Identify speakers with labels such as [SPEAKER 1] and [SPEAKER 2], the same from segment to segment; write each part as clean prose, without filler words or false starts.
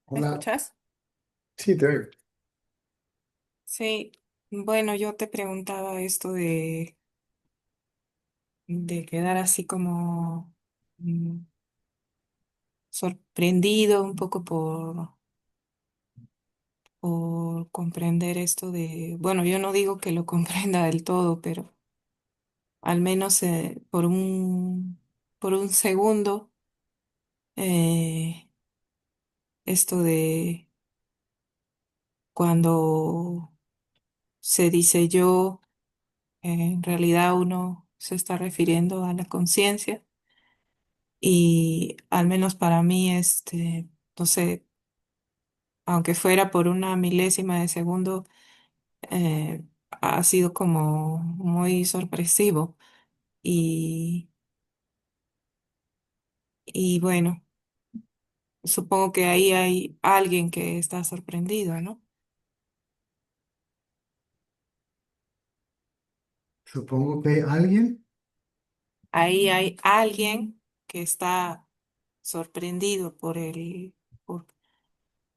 [SPEAKER 1] ¿Me
[SPEAKER 2] Hola,
[SPEAKER 1] escuchas?
[SPEAKER 2] sí, te oigo.
[SPEAKER 1] Sí, bueno, yo te preguntaba esto de quedar así como mm, sorprendido un poco por comprender esto de, bueno, yo no digo que lo comprenda del todo, pero al menos por un segundo, eh, esto de cuando se dice yo, en realidad uno se está refiriendo a la conciencia. Y al menos para mí, no sé, aunque fuera por una milésima de segundo, ha sido como muy sorpresivo. Y, y bueno, supongo que ahí hay alguien que está sorprendido, ¿no?
[SPEAKER 2] Supongo que alguien,
[SPEAKER 1] Ahí hay alguien que está sorprendido por,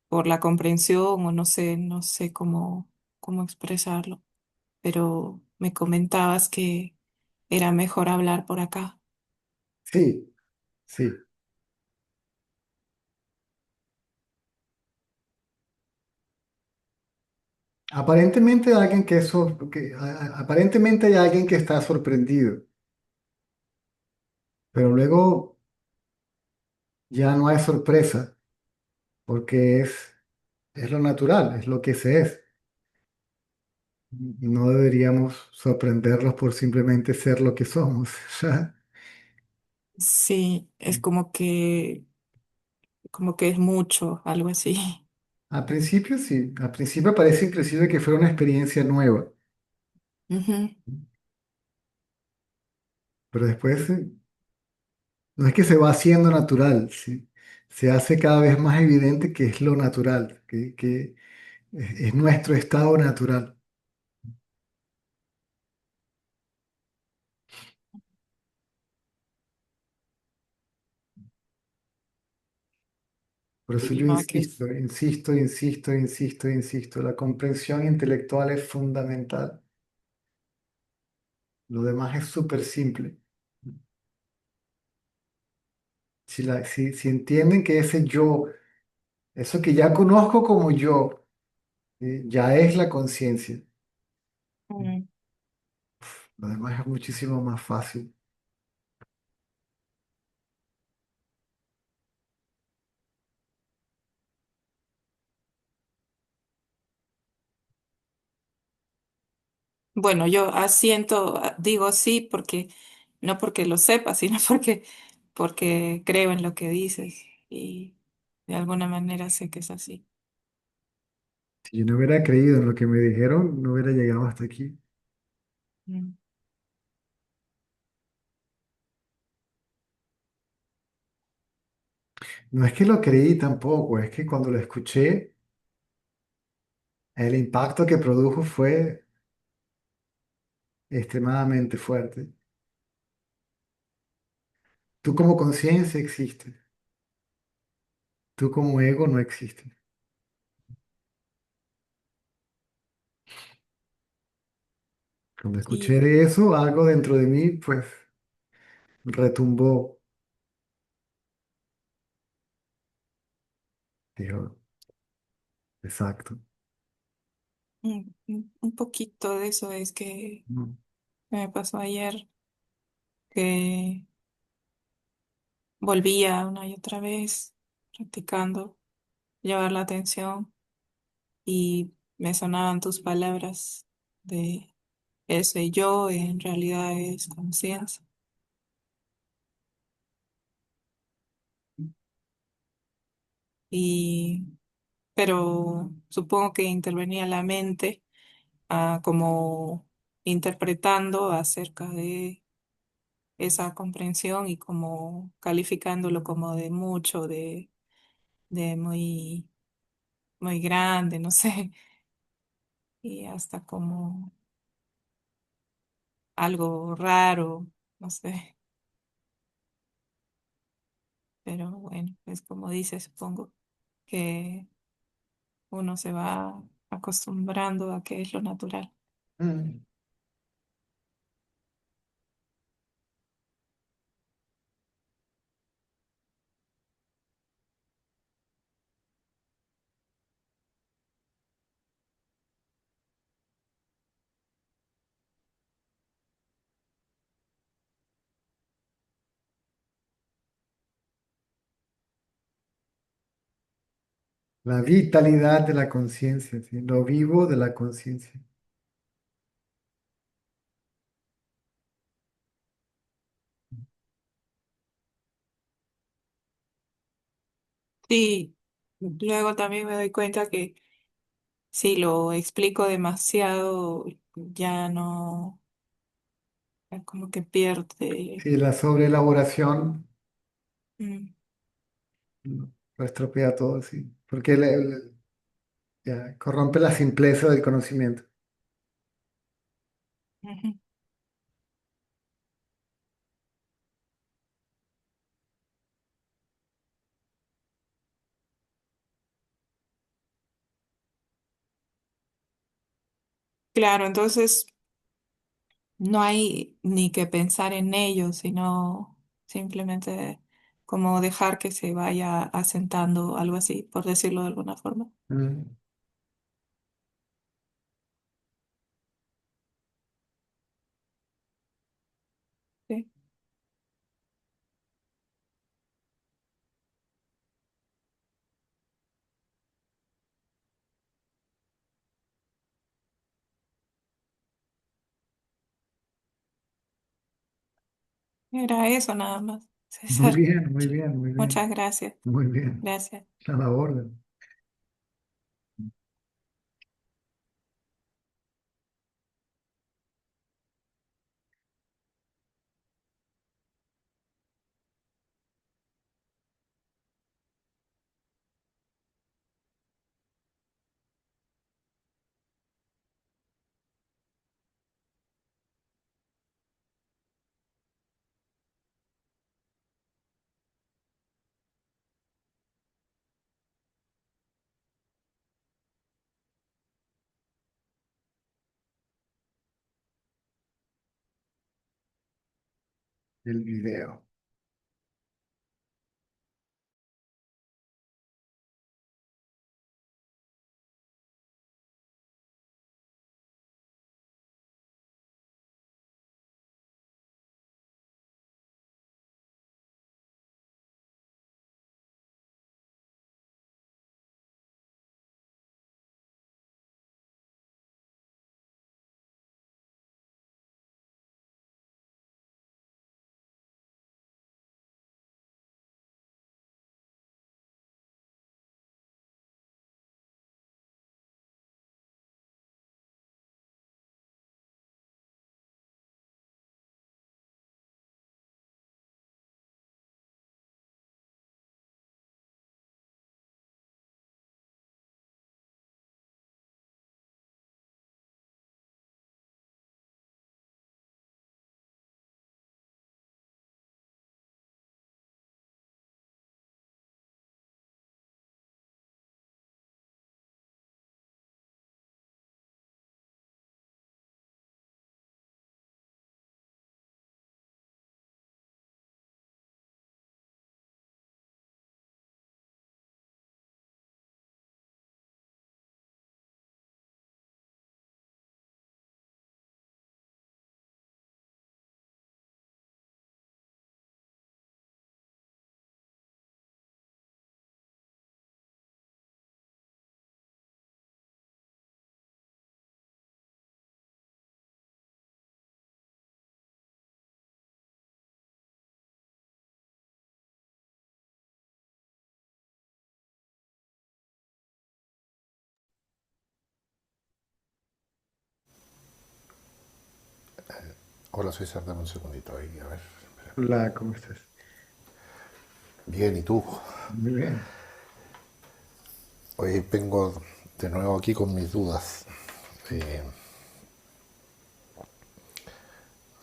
[SPEAKER 1] por la comprensión o no sé, no sé cómo expresarlo, pero me comentabas que era mejor hablar por acá.
[SPEAKER 2] sí, sí. Aparentemente alguien aparentemente hay alguien que está sorprendido, pero luego ya no hay sorpresa, porque es lo natural, es lo que se es. No deberíamos sorprenderlos por simplemente ser lo que somos.
[SPEAKER 1] Sí, es como que es mucho, algo así.
[SPEAKER 2] Al principio sí, al principio parece inclusive que fue una experiencia nueva,
[SPEAKER 1] Ujú.
[SPEAKER 2] pero después no es que se va haciendo natural, ¿sí? Se hace cada vez más evidente que es lo natural, que es nuestro estado natural. Por eso
[SPEAKER 1] Y
[SPEAKER 2] yo
[SPEAKER 1] no, que es
[SPEAKER 2] insisto. La comprensión intelectual es fundamental. Lo demás es súper simple. Si entienden que ese yo, eso que ya conozco como yo, ya es la conciencia,
[SPEAKER 1] mm,
[SPEAKER 2] lo demás es muchísimo más fácil.
[SPEAKER 1] bueno, yo asiento, digo sí porque no porque lo sepa, sino porque creo en lo que dices y de alguna manera sé que es así.
[SPEAKER 2] Si yo no hubiera creído en lo que me dijeron, no hubiera llegado hasta aquí.
[SPEAKER 1] Mm.
[SPEAKER 2] No es que lo creí tampoco, es que cuando lo escuché, el impacto que produjo fue extremadamente fuerte. Tú como conciencia existes, tú como ego no existes. Cuando
[SPEAKER 1] Y
[SPEAKER 2] escuché eso, algo dentro de mí, pues, retumbó. Dijo, exacto.
[SPEAKER 1] un poquito de eso es que
[SPEAKER 2] Mm.
[SPEAKER 1] me pasó ayer, que volvía una y otra vez practicando llevar la atención y me sonaban tus palabras de ese yo en realidad es conciencia. Y, pero supongo que intervenía la mente como interpretando acerca de esa comprensión y como calificándolo como de mucho, de muy, muy grande, no sé, y hasta como algo raro, no sé, pero bueno, es como dice, supongo. que uno se va acostumbrando a que es lo natural.
[SPEAKER 2] Mm. La vitalidad de la conciencia, ¿sí? Lo vivo de la conciencia.
[SPEAKER 1] Sí, luego también me doy cuenta que si lo explico demasiado, ya no, como que pierde.
[SPEAKER 2] Sí, la sobreelaboración
[SPEAKER 1] Mm,
[SPEAKER 2] ¿no? Lo estropea todo, sí. Porque ya, corrompe la simpleza del conocimiento.
[SPEAKER 1] ujú. Claro, entonces no hay ni que pensar en ello, sino simplemente como dejar que se vaya asentando, algo así, por decirlo de alguna forma.
[SPEAKER 2] Mm.
[SPEAKER 1] Sí. Era eso nada más,
[SPEAKER 2] Muy
[SPEAKER 1] César.
[SPEAKER 2] bien, muy bien, muy
[SPEAKER 1] Muchas
[SPEAKER 2] bien,
[SPEAKER 1] gracias.
[SPEAKER 2] muy bien.
[SPEAKER 1] Gracias.
[SPEAKER 2] A la orden. El video.
[SPEAKER 3] Hola César, dame un segundito ahí, a ver.
[SPEAKER 2] Hola, ¿cómo estás?
[SPEAKER 3] Bien, ¿y tú?
[SPEAKER 2] Muy bien.
[SPEAKER 3] Hoy vengo de nuevo aquí con mis dudas. Eh,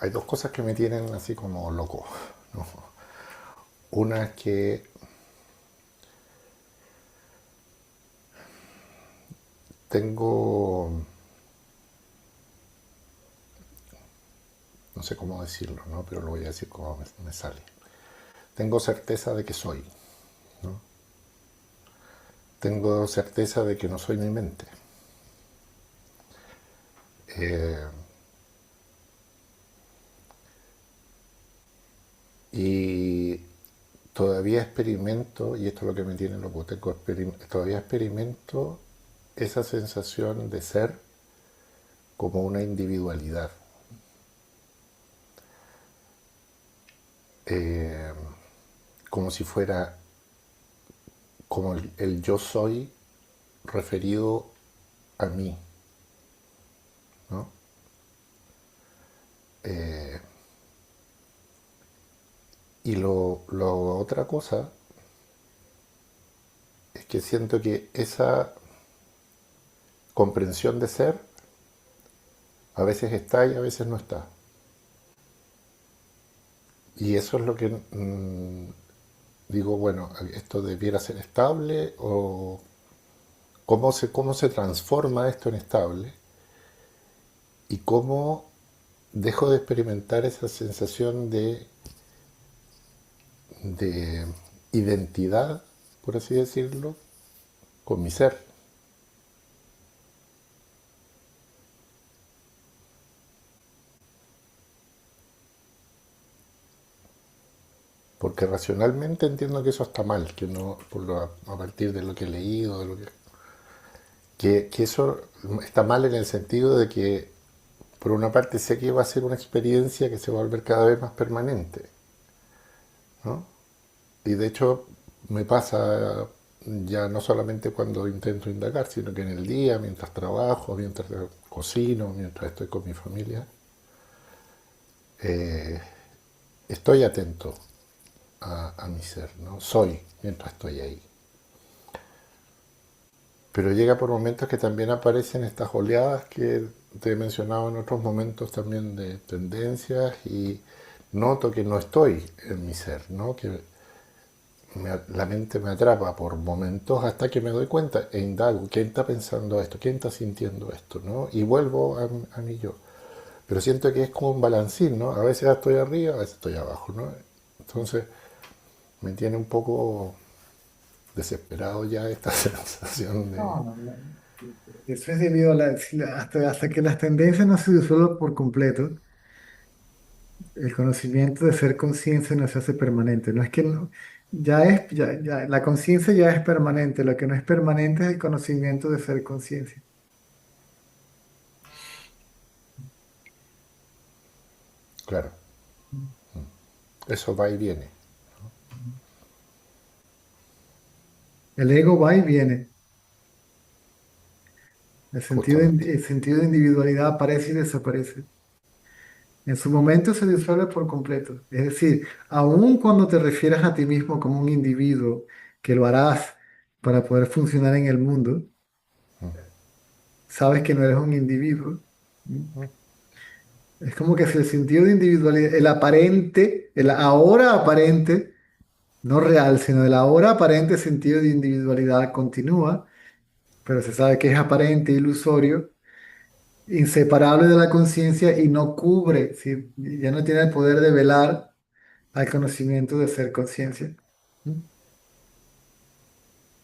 [SPEAKER 3] Hay dos cosas que me tienen así como loco, ¿no? Una es que tengo, no sé cómo decirlo, ¿no? Pero lo voy a decir como me sale. Tengo certeza de que soy, ¿no? Tengo certeza de que no soy mi mente. Eh, y todavía experimento, y esto es lo que me tiene loco, todavía experimento esa sensación de ser como una individualidad. Eh, como si fuera como el yo soy referido a mí, ¿no? Eh, y lo otra cosa es que siento que esa comprensión de ser a veces está y a veces no está. Y eso es lo que digo, bueno, esto debiera ser estable o cómo se transforma esto en estable y cómo dejo de experimentar esa sensación de identidad, por así decirlo, con mi ser. Porque racionalmente entiendo que eso está mal, que no, a partir de lo que he leído, que eso está mal en el sentido de que, por una parte, sé que va a ser una experiencia que se va a volver cada vez más permanente, ¿no? Y de hecho me pasa ya no solamente cuando intento indagar, sino que en el día, mientras trabajo, mientras cocino, mientras estoy con mi familia, eh, estoy atento a mi ser, ¿no? Soy mientras estoy ahí. Pero llega por momentos que también aparecen estas oleadas que te he mencionado en otros momentos también de tendencias y noto que no estoy en mi ser, ¿no? Que la mente me atrapa por momentos hasta que me doy cuenta e indago quién está pensando esto, quién está sintiendo esto, ¿no? Y vuelvo a mí yo. Pero siento que es como un balancín, ¿no? A veces estoy arriba, a veces estoy abajo, ¿no? Entonces me tiene un poco desesperado ya esta sensación de...
[SPEAKER 2] No, no, no. Eso es debido a hasta que las tendencias no se disuelvan por completo, el conocimiento de ser conciencia no se hace permanente. No es que no, la conciencia ya es permanente, lo que no es permanente es el conocimiento de ser conciencia.
[SPEAKER 3] Claro, eso va y viene,
[SPEAKER 2] El ego va y viene.
[SPEAKER 3] justamente.
[SPEAKER 2] El sentido de individualidad aparece y desaparece. En su momento se disuelve por completo. Es decir, aun cuando te refieras a ti mismo como un individuo, que lo harás para poder funcionar en el mundo, sabes que no eres un individuo. ¿Mm? Es como que si el sentido de individualidad, el aparente, el ahora aparente, no real, sino el ahora aparente sentido de individualidad continúa, pero se sabe que es aparente, ilusorio, inseparable de la conciencia y no cubre, ¿sí? Ya no tiene el poder de velar al conocimiento de ser conciencia, ¿no?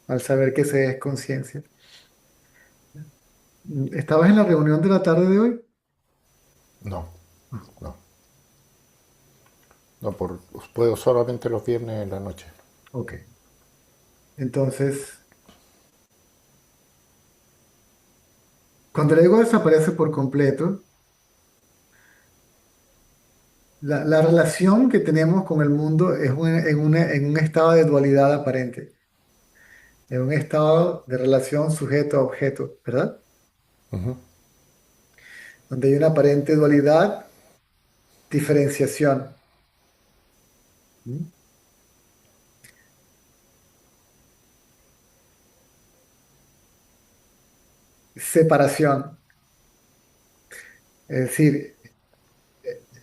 [SPEAKER 2] Al saber que se es conciencia. ¿Estabas en la reunión de la tarde de hoy?
[SPEAKER 3] No,
[SPEAKER 2] Ah,
[SPEAKER 3] no, no, puedo solamente los viernes en la noche.
[SPEAKER 2] ok. Entonces, cuando el ego desaparece por completo, la relación que tenemos con el mundo es en un estado de dualidad aparente, en un estado de relación sujeto a objeto, ¿verdad? Donde hay una aparente dualidad, diferenciación, ¿sí? Separación. Es decir,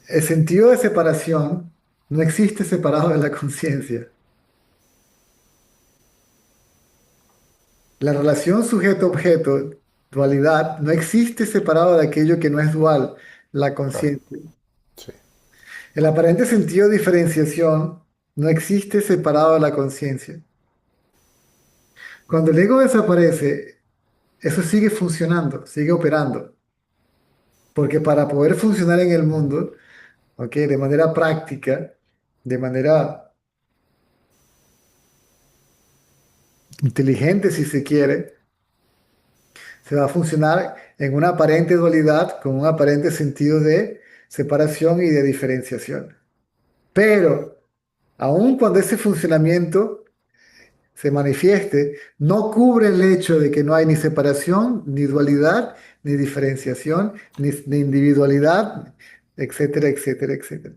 [SPEAKER 2] el sentido de separación no existe separado de la conciencia. La relación sujeto-objeto dualidad, no existe separado de aquello que no es dual, la
[SPEAKER 3] claro,
[SPEAKER 2] conciencia.
[SPEAKER 3] sí.
[SPEAKER 2] El aparente sentido de diferenciación no existe separado de la conciencia. Cuando el ego desaparece, eso sigue funcionando, sigue operando, porque para poder funcionar en el mundo, ¿ok? De manera práctica, de manera inteligente si se quiere, se va a funcionar en una aparente dualidad con un aparente sentido de separación y de diferenciación. Pero, aun cuando ese funcionamiento se manifieste, no cubre el hecho de que no hay ni separación, ni dualidad, ni diferenciación, ni individualidad, etcétera, etcétera, etcétera.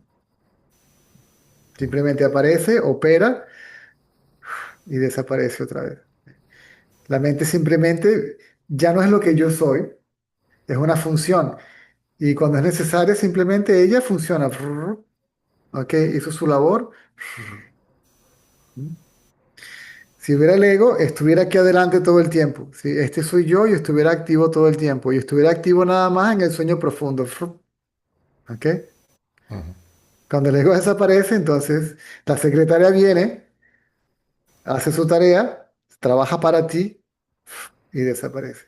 [SPEAKER 2] Simplemente aparece, opera y desaparece otra vez. La mente simplemente ya no es lo que yo soy, es una función. Y cuando es necesaria, simplemente ella funciona. ¿Ok? Hizo su labor. Si hubiera el ego, estuviera aquí adelante todo el tiempo. Si este soy yo y estuviera activo todo el tiempo. Y estuviera activo nada más en el sueño profundo. ¿Ok? Cuando el ego desaparece, entonces la secretaria viene, hace su tarea, trabaja para ti y desaparece.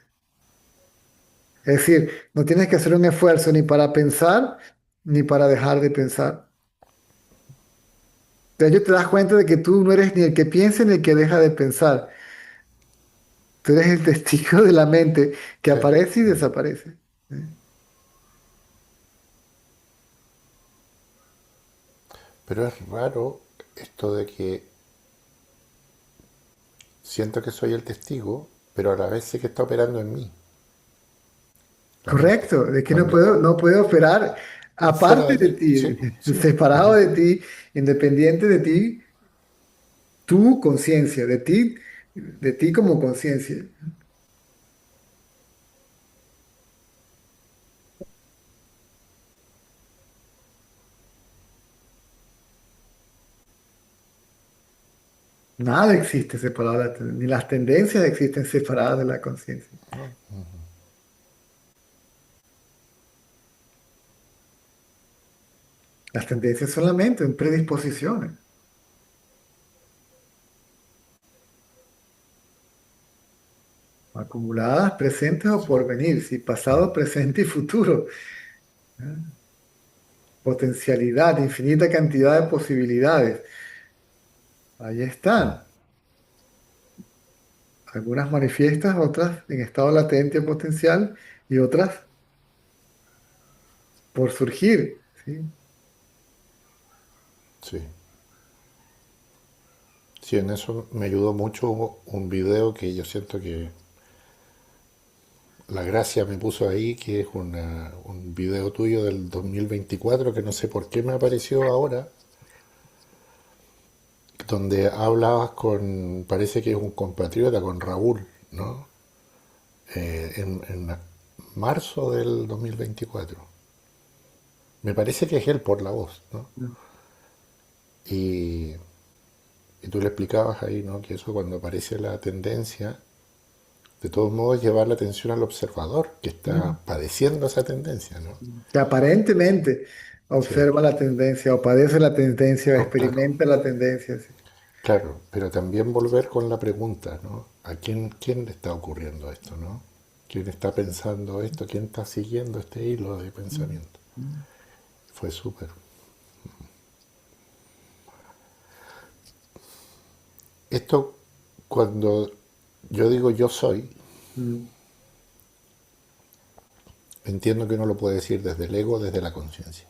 [SPEAKER 2] Es decir, no tienes que hacer un esfuerzo ni para pensar ni para dejar de pensar. De ello te das cuenta de que tú no eres ni el que piensa ni el que deja de pensar. Tú eres el testigo de la mente que
[SPEAKER 3] Sí.
[SPEAKER 2] aparece y desaparece. ¿Eh?
[SPEAKER 3] Pero es raro esto de que siento que soy el testigo, pero a la vez sé que está operando en mí, la mente.
[SPEAKER 2] Correcto, de que no
[SPEAKER 3] Cuando
[SPEAKER 2] puedo, no puedo operar
[SPEAKER 3] fuera
[SPEAKER 2] aparte
[SPEAKER 3] de
[SPEAKER 2] de
[SPEAKER 3] mí, sí,
[SPEAKER 2] ti,
[SPEAKER 3] sí.
[SPEAKER 2] separado de ti, independiente de ti, tu conciencia, de ti como conciencia. Nada existe separado de ni las tendencias existen separadas de la conciencia. Las tendencias solamente en predisposiciones, acumuladas, presentes o por venir, sí, pasado, presente y futuro. ¿Eh? Potencialidad, infinita cantidad de posibilidades. Ahí están. Algunas manifiestas, otras en estado latente o potencial y otras por surgir. ¿Sí?
[SPEAKER 3] Sí. Sí, en eso me ayudó mucho un video que yo siento que la gracia me puso ahí, que es un video tuyo del 2024 que no sé por qué me apareció ahora, donde hablabas con, parece que es un compatriota, con Raúl, ¿no? En marzo del 2024. Me parece que es él por la voz, ¿no? Y, y tú le explicabas ahí, ¿no? Que eso cuando aparece la tendencia, de todos modos llevar la atención al observador que
[SPEAKER 2] Mm.
[SPEAKER 3] está padeciendo esa tendencia, ¿no?
[SPEAKER 2] Que aparentemente
[SPEAKER 3] Sí,
[SPEAKER 2] observa la tendencia o padece la tendencia o
[SPEAKER 3] oh, claro,
[SPEAKER 2] experimenta la tendencia. Sí.
[SPEAKER 3] claro, pero también volver con la pregunta, ¿no? ¿A quién le está ocurriendo esto, ¿no? ¿Quién está pensando esto? ¿Quién está siguiendo este hilo de
[SPEAKER 2] Mm.
[SPEAKER 3] pensamiento?
[SPEAKER 2] Mm.
[SPEAKER 3] Fue súper. Esto, cuando yo digo yo soy,
[SPEAKER 2] Mm.
[SPEAKER 3] entiendo que uno lo puede decir desde el ego, desde la conciencia.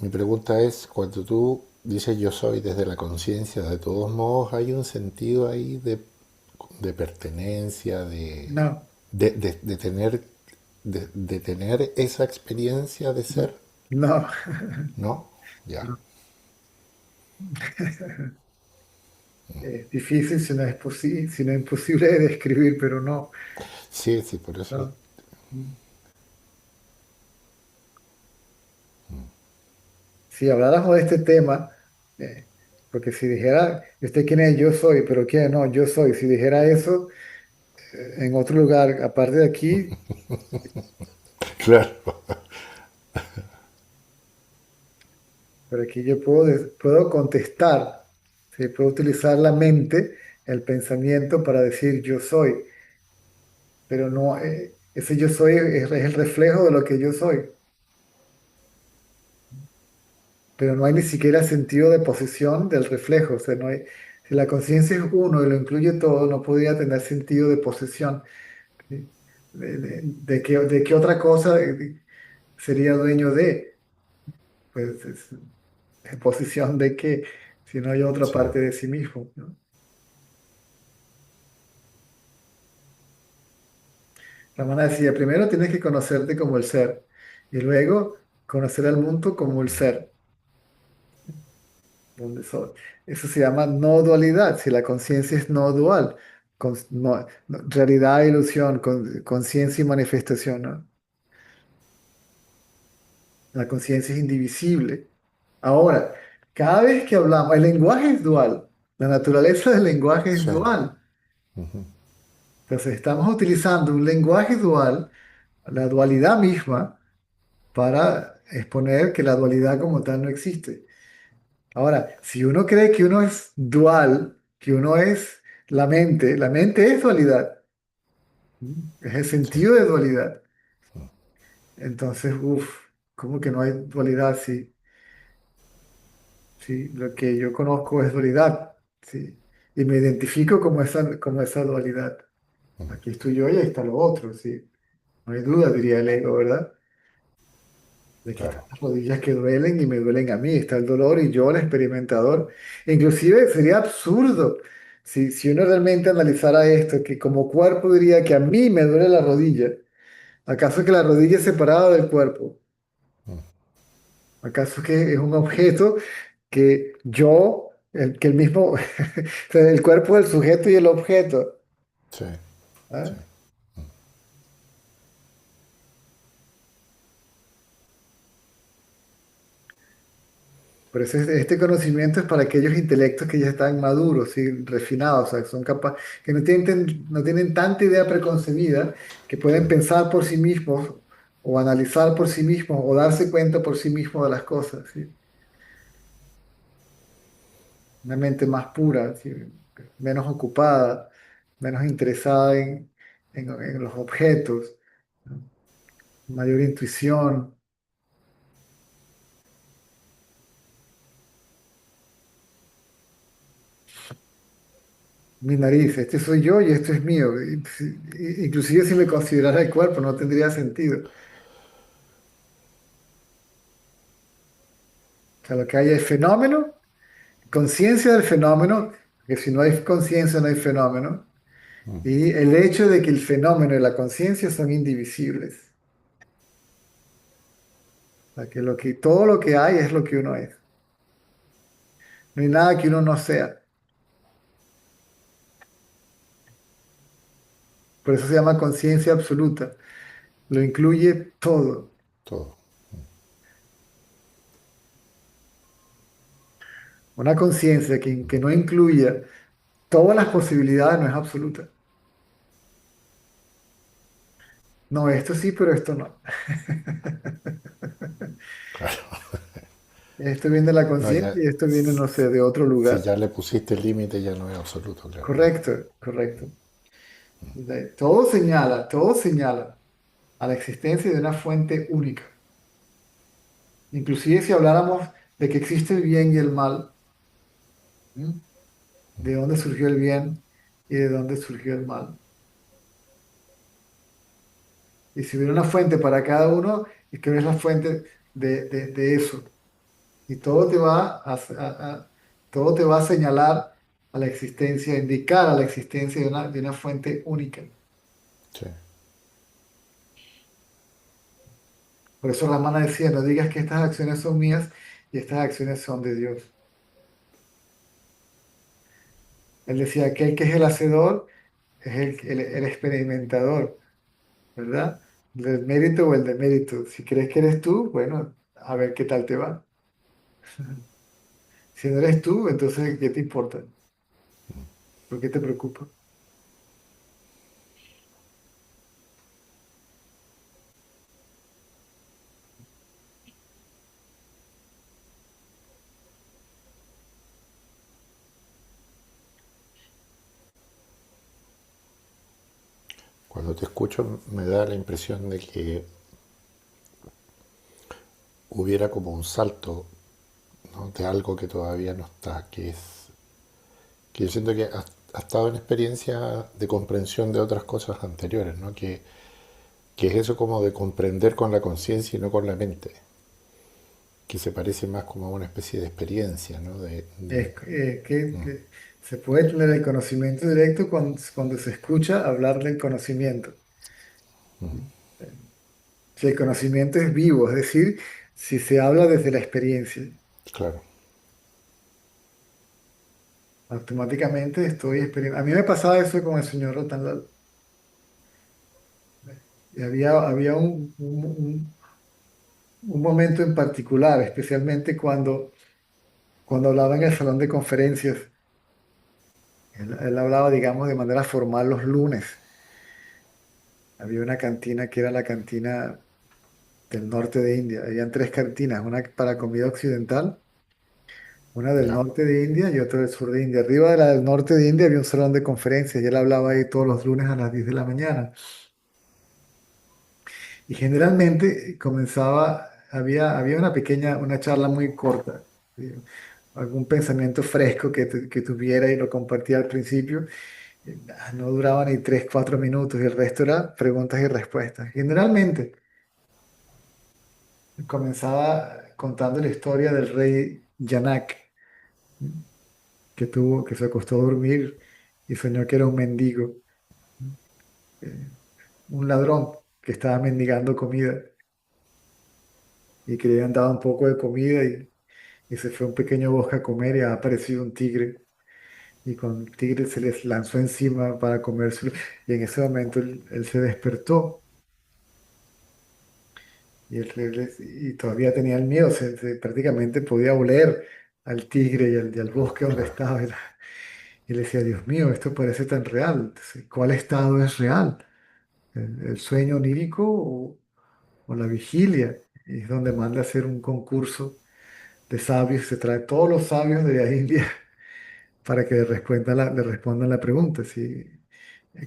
[SPEAKER 3] Mi pregunta es, cuando tú dices yo soy desde la conciencia, de todos modos hay un sentido ahí de pertenencia,
[SPEAKER 2] No,
[SPEAKER 3] de tener, de tener esa experiencia de
[SPEAKER 2] no,
[SPEAKER 3] ser,
[SPEAKER 2] no.
[SPEAKER 3] ¿no? Ya,
[SPEAKER 2] No. Es difícil si no es posible, si no es imposible de describir, pero no.
[SPEAKER 3] sí, sí, por eso,
[SPEAKER 2] No. Mm. Si habláramos de este tema, eh, porque si dijera, ¿usted quién es? Yo soy, pero ¿quién? No, yo soy. Si dijera eso, en otro lugar, aparte de aquí,
[SPEAKER 3] Claro,
[SPEAKER 2] pero aquí yo puedo contestar, ¿sí? Puedo utilizar la mente, el pensamiento para decir yo soy, pero no, ese yo soy es el reflejo de lo que yo soy, pero no hay ni siquiera sentido de posesión del reflejo, o sea, no hay, si la conciencia es uno y lo incluye todo, no podría tener sentido de posesión. ¿Sí? De qué otra cosa sería dueño de? Pues es posesión de que si no hay otra
[SPEAKER 3] sí,
[SPEAKER 2] parte de sí mismo, ¿no? La hermana decía, primero tienes que conocerte como el ser y luego conocer al mundo como el ser. Donde eso se llama no dualidad, si la conciencia es no dual, realidad e ilusión, conciencia y manifestación, ¿no? La conciencia es indivisible. Ahora, cada vez que hablamos, el lenguaje es dual, la naturaleza del lenguaje es
[SPEAKER 3] sí,
[SPEAKER 2] dual. Entonces, estamos utilizando un lenguaje dual, la dualidad misma, para exponer que la dualidad como tal no existe. Ahora, si uno cree que uno es dual, que uno es la mente es dualidad, es el
[SPEAKER 3] sí,
[SPEAKER 2] sentido de dualidad. Entonces, uff, ¿cómo que no hay dualidad? Sí, sí, lo que yo conozco es dualidad, sí, y me identifico como esa dualidad. Aquí estoy yo y ahí está lo otro, sí, no hay duda, diría el ego, ¿verdad? De que están
[SPEAKER 3] claro,
[SPEAKER 2] las rodillas que duelen y me duelen a mí, está el dolor y yo el experimentador. Inclusive sería absurdo si uno realmente analizara esto, que como cuerpo diría que a mí me duele la rodilla. ¿Acaso que la rodilla es separada del cuerpo? ¿Acaso que es un objeto que yo, que el mismo, o sea, el cuerpo del sujeto y el objeto?
[SPEAKER 3] sí, sí,
[SPEAKER 2] ¿Ah? Por eso este conocimiento es para aquellos intelectos que ya están maduros y refinados, o sea, que son capaces, que no tienen tanta idea preconcebida, que pueden pensar por sí mismos o analizar por sí mismos o darse cuenta por sí mismos de las cosas, ¿sí? Una mente más pura, ¿sí? Menos ocupada, menos interesada en los objetos, ¿no? Mayor intuición. Mi nariz, este soy yo y esto es mío. Inclusive si me considerara el cuerpo, no tendría sentido. O sea, lo que hay es fenómeno, conciencia del fenómeno, que si no hay conciencia no hay fenómeno, y el hecho de que el fenómeno y la conciencia son indivisibles. O sea, que todo lo que hay es lo que uno es. No hay nada que uno no sea. Por eso se llama conciencia absoluta. Lo incluye todo.
[SPEAKER 3] todo,
[SPEAKER 2] Una conciencia que no incluya todas las posibilidades no es absoluta. No, esto sí, pero esto no.
[SPEAKER 3] claro.
[SPEAKER 2] Esto viene de la
[SPEAKER 3] No, ya,
[SPEAKER 2] conciencia y esto viene, no sé, de otro
[SPEAKER 3] si
[SPEAKER 2] lugar.
[SPEAKER 3] ya le pusiste el límite ya no es absoluto, claro.
[SPEAKER 2] Correcto, correcto. Todo señala a la existencia de una fuente única. Inclusive si habláramos de que existe el bien y el mal, ¿m? ¿De dónde surgió el bien y de dónde surgió el mal? Y si hubiera una fuente para cada uno, ¿y qué es la fuente de eso? Y todo te va a señalar a la existencia, a indicar a la existencia de una fuente única.
[SPEAKER 3] Sí,
[SPEAKER 2] Por eso Ramana decía, no digas que estas acciones son mías y estas acciones son de Dios. Él decía, aquel que es el hacedor es el experimentador, ¿verdad? Del mérito o el demérito. Si crees que eres tú, bueno, a ver qué tal te va. Si no eres tú, entonces, ¿qué te importa? ¿Por qué te preocupa?
[SPEAKER 3] Cuando te escucho me da la impresión de que hubiera como un salto, ¿no? De algo que todavía no está, que yo siento que ha estado en experiencia de comprensión de otras cosas anteriores, ¿no? Que es eso como de comprender con la conciencia y no con la mente, que se parece más como a una especie de experiencia, ¿no?
[SPEAKER 2] Que se puede tener el conocimiento directo cuando se escucha hablar del conocimiento. Si el conocimiento es vivo, es decir, si se habla desde la experiencia,
[SPEAKER 3] Claro,
[SPEAKER 2] automáticamente estoy experimentando. A mí me pasaba eso con el señor Rotanlal. Y había un momento en particular, especialmente cuando hablaba en el salón de conferencias. Él hablaba, digamos, de manera formal los lunes. Había una cantina que era la cantina del norte de India. Habían tres cantinas, una para comida occidental, una del
[SPEAKER 3] ya,
[SPEAKER 2] norte de India y otra del sur de India. Arriba de la del norte de India había un salón de conferencias y él hablaba ahí todos los lunes a las 10 de la mañana. Y generalmente había una charla muy corta, ¿sí? Algún pensamiento fresco que tuviera y lo compartía al principio. No duraba ni 3, 4 minutos y el resto era preguntas y respuestas. Generalmente comenzaba contando la historia del rey Janak, que se acostó a dormir y soñó que era un mendigo, eh, un ladrón que estaba mendigando comida y que le habían dado un poco de comida y se fue a un pequeño bosque a comer y ha aparecido un tigre y con el tigre se les lanzó encima para comérselo y en ese momento él se despertó y, y todavía tenía el miedo, prácticamente podía oler al tigre y al bosque donde
[SPEAKER 3] claro.
[SPEAKER 2] estaba. Y le decía, Dios mío, esto parece tan real. Entonces, ¿cuál estado es real? ¿El sueño onírico o la vigilia? Y es donde manda a hacer un concurso de sabios, se trae todos los sabios de la India para que le respondan la pregunta, si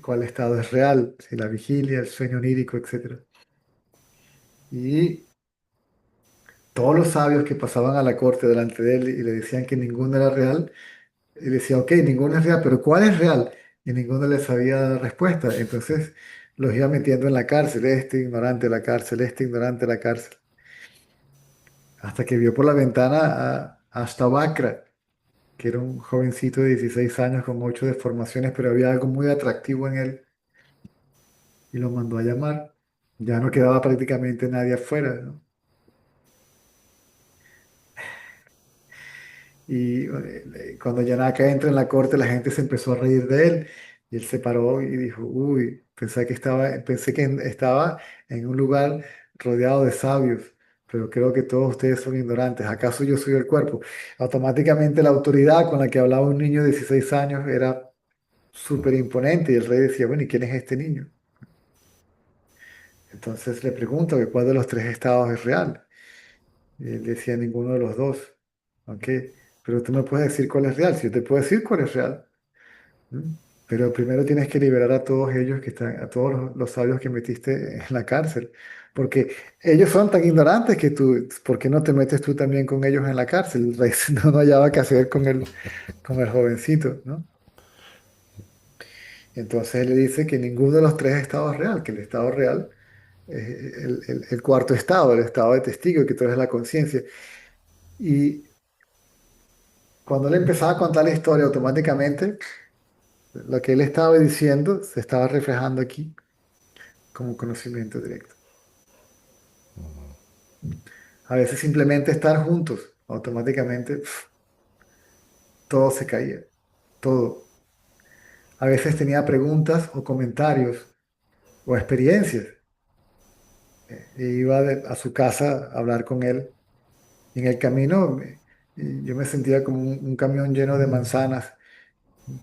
[SPEAKER 2] cuál estado es real, si la vigilia, el sueño onírico, etcétera. Y todos los sabios que pasaban a la corte delante de él y le decían que ninguno era real, él decía, ok, ninguno es real, pero ¿cuál es real? Y ninguno le sabía dar respuesta. Entonces los iba metiendo en la cárcel, este ignorante de la cárcel, este ignorante de la cárcel, hasta que vio por la ventana a Ashtavakra, que era un jovencito de 16 años con 8 deformaciones, pero había algo muy atractivo en él y lo mandó a llamar. Ya no quedaba prácticamente nadie afuera, ¿no? Y cuando Yanaka entra en la corte, la gente se empezó a reír de él y él se paró y dijo, uy, pensé que estaba en un lugar rodeado de sabios, pero creo que todos ustedes son ignorantes. ¿Acaso yo soy el cuerpo? Automáticamente la autoridad con la que hablaba un niño de 16 años era súper imponente y el rey decía, bueno, ¿y quién es este niño? Entonces le pregunto que cuál de los tres estados es real. Y él decía ninguno de los dos. ¿Ok? Pero tú me puedes decir cuál es real. Si yo te puedo decir cuál es real. ¿Mm? Pero primero tienes que liberar a todos ellos que están, a todos los sabios que metiste en la cárcel. Porque ellos son tan ignorantes que tú, ¿por qué no te metes tú también con ellos en la cárcel? El rey no hallaba qué hacer con el jovencito, ¿no? Entonces él le dice que ninguno de los tres estados es real, que el estado real es el cuarto estado, el estado de testigo, que tú eres la conciencia. Y cuando él empezaba a contar la historia, automáticamente lo que él estaba diciendo se estaba reflejando aquí como conocimiento directo. A veces simplemente estar juntos, automáticamente todo se caía, todo. A veces tenía preguntas o comentarios o experiencias. E iba a su casa a hablar con él. Y en el camino y yo me sentía como un camión lleno de manzanas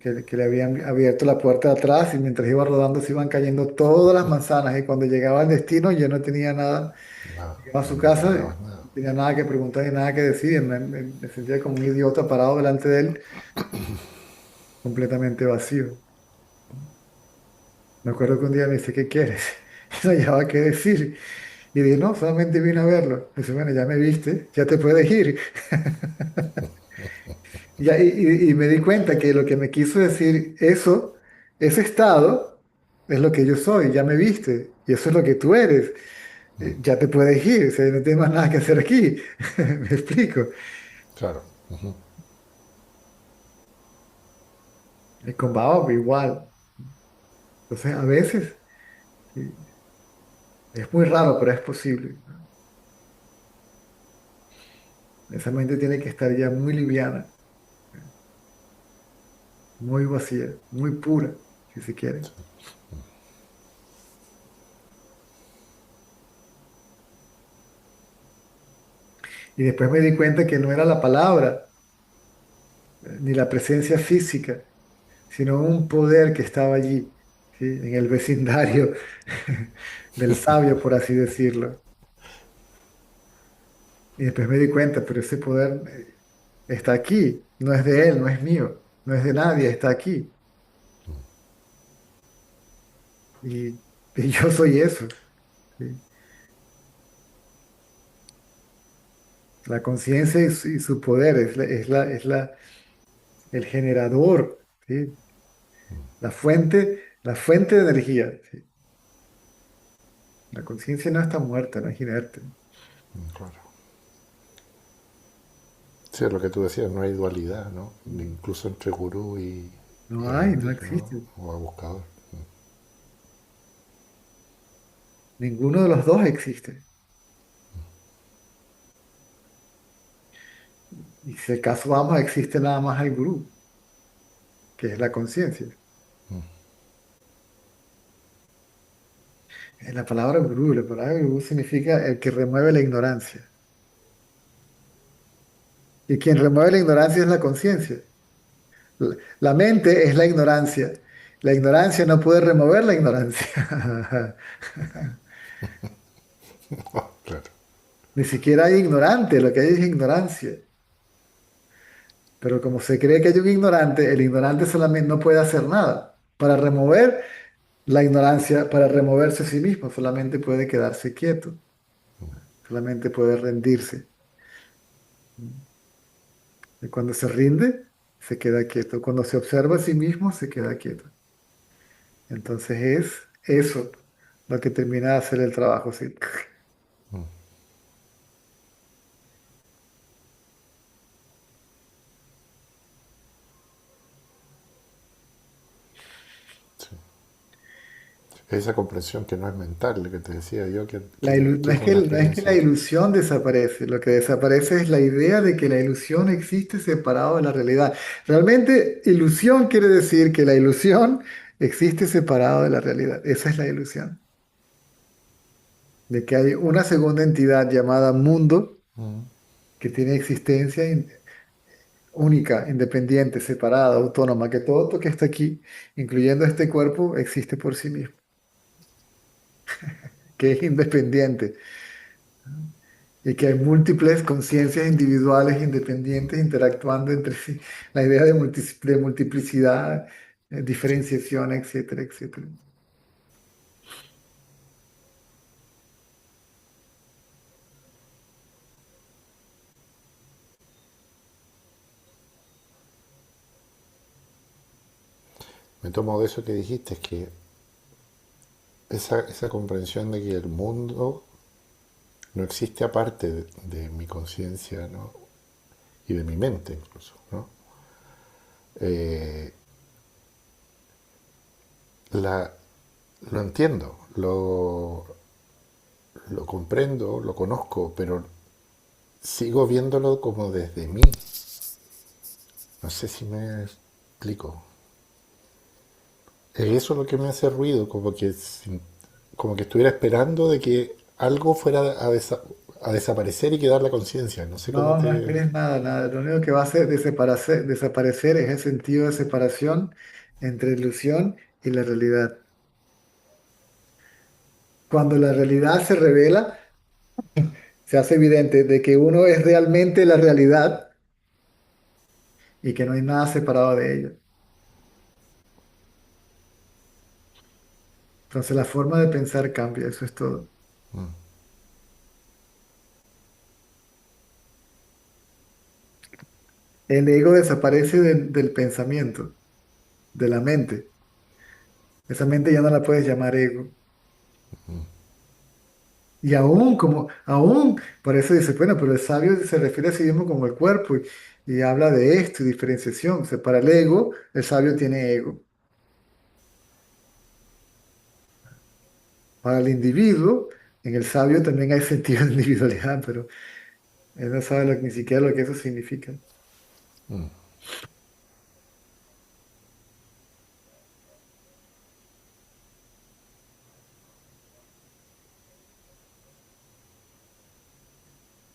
[SPEAKER 2] que le habían abierto la puerta de atrás y mientras iba rodando se iban cayendo todas las manzanas y cuando llegaba al destino yo no tenía nada,
[SPEAKER 3] Nada,
[SPEAKER 2] llegaba a
[SPEAKER 3] no
[SPEAKER 2] su casa,
[SPEAKER 3] necesitabas nada.
[SPEAKER 2] no tenía nada que preguntar y nada que decir, y me sentía como un idiota parado delante de él, completamente vacío. Me acuerdo que un día me dice, ¿qué quieres? Y no llevaba qué decir. Y dije, no, solamente vine a verlo. Dice, bueno, ya me viste, ya te puedes ir. Y me di cuenta que lo que me quiso decir eso, ese estado, es lo que yo soy, ya me viste, y eso es lo que tú eres. Ya te puedes ir, o sea, no tienes más nada que hacer aquí. Me explico.
[SPEAKER 3] Claro.
[SPEAKER 2] Y con Baba igual. Entonces, a veces, sí, es muy raro, pero es posible. Esa mente tiene que estar ya muy liviana, muy vacía, muy pura, si se quiere. Y después me di cuenta que no era la palabra, ni la presencia física, sino un poder que estaba allí, ¿sí? En el vecindario del sabio, por así decirlo. Y después me di cuenta, pero ese poder está aquí, no es de él, no es mío, no es de nadie, está aquí. Y, y yo soy eso, ¿sí? La conciencia y su poder el generador, ¿sí? La fuente de energía, ¿sí? La conciencia no está muerta, no es inerte.
[SPEAKER 3] Claro. Sí, es lo que tú decías, no hay dualidad, ¿no? Incluso entre gurú
[SPEAKER 2] No
[SPEAKER 3] y
[SPEAKER 2] hay, no
[SPEAKER 3] aprendiz, ¿no?
[SPEAKER 2] existe.
[SPEAKER 3] O buscador.
[SPEAKER 2] Ninguno de los dos existe. Y si el caso vamos, existe nada más el gurú, que es la conciencia. La palabra gurú significa el que remueve la ignorancia. Y quien remueve la ignorancia es la conciencia. La mente es la ignorancia. La ignorancia no puede remover la ignorancia.
[SPEAKER 3] Claro.
[SPEAKER 2] Ni siquiera hay ignorante, lo que hay es ignorancia. Pero como se cree que hay un ignorante, el ignorante solamente no puede hacer nada. Para remover la ignorancia, para removerse a sí mismo, solamente puede quedarse quieto, solamente puede rendirse. Y cuando se rinde, se queda quieto. Cuando se observa a sí mismo, se queda quieto. Entonces es eso lo que termina de hacer el trabajo. ¿Sí?
[SPEAKER 3] Esa comprensión que no es mental, lo que te decía yo,
[SPEAKER 2] No
[SPEAKER 3] que
[SPEAKER 2] es
[SPEAKER 3] es
[SPEAKER 2] que,
[SPEAKER 3] una
[SPEAKER 2] no es que la
[SPEAKER 3] experiencia.
[SPEAKER 2] ilusión desaparece, lo que desaparece es la idea de que la ilusión existe separado de la realidad. Realmente, ilusión quiere decir que la ilusión existe separado de la realidad. Esa es la ilusión, de que hay una segunda entidad llamada mundo que tiene existencia única, independiente, separada, autónoma, que todo lo que está aquí, incluyendo este cuerpo, existe por sí mismo, que es independiente. Y que hay múltiples conciencias individuales independientes interactuando entre sí. La idea de multiplicidad, diferenciación, etcétera, etcétera.
[SPEAKER 3] Me tomo de eso que dijiste, es que esa comprensión de que el mundo no existe aparte de mi conciencia, ¿no? Y de mi mente incluso, ¿no? Eh, la, lo entiendo, lo comprendo, lo conozco, pero sigo viéndolo como desde mí. No sé si me explico. Es eso lo que me hace ruido, como que estuviera esperando de que algo fuera a desaparecer y quedar la conciencia. No sé cómo
[SPEAKER 2] No, no
[SPEAKER 3] te...
[SPEAKER 2] esperes nada, nada. Lo único que va a hacer desaparecer es el sentido de separación entre ilusión y la realidad. Cuando la realidad se revela, se hace evidente de que uno es realmente la realidad y que no hay nada separado de ello. Entonces la forma de pensar cambia, eso es todo. El ego desaparece del pensamiento, de la mente. Esa mente ya no la puedes llamar ego. Y por eso dice, bueno, pero el sabio se refiere a sí mismo como el cuerpo y habla de esto y diferenciación. O sea, para el ego, el sabio tiene ego. Para el individuo, en el sabio también hay sentido de individualidad, pero él no sabe ni siquiera lo que eso significa.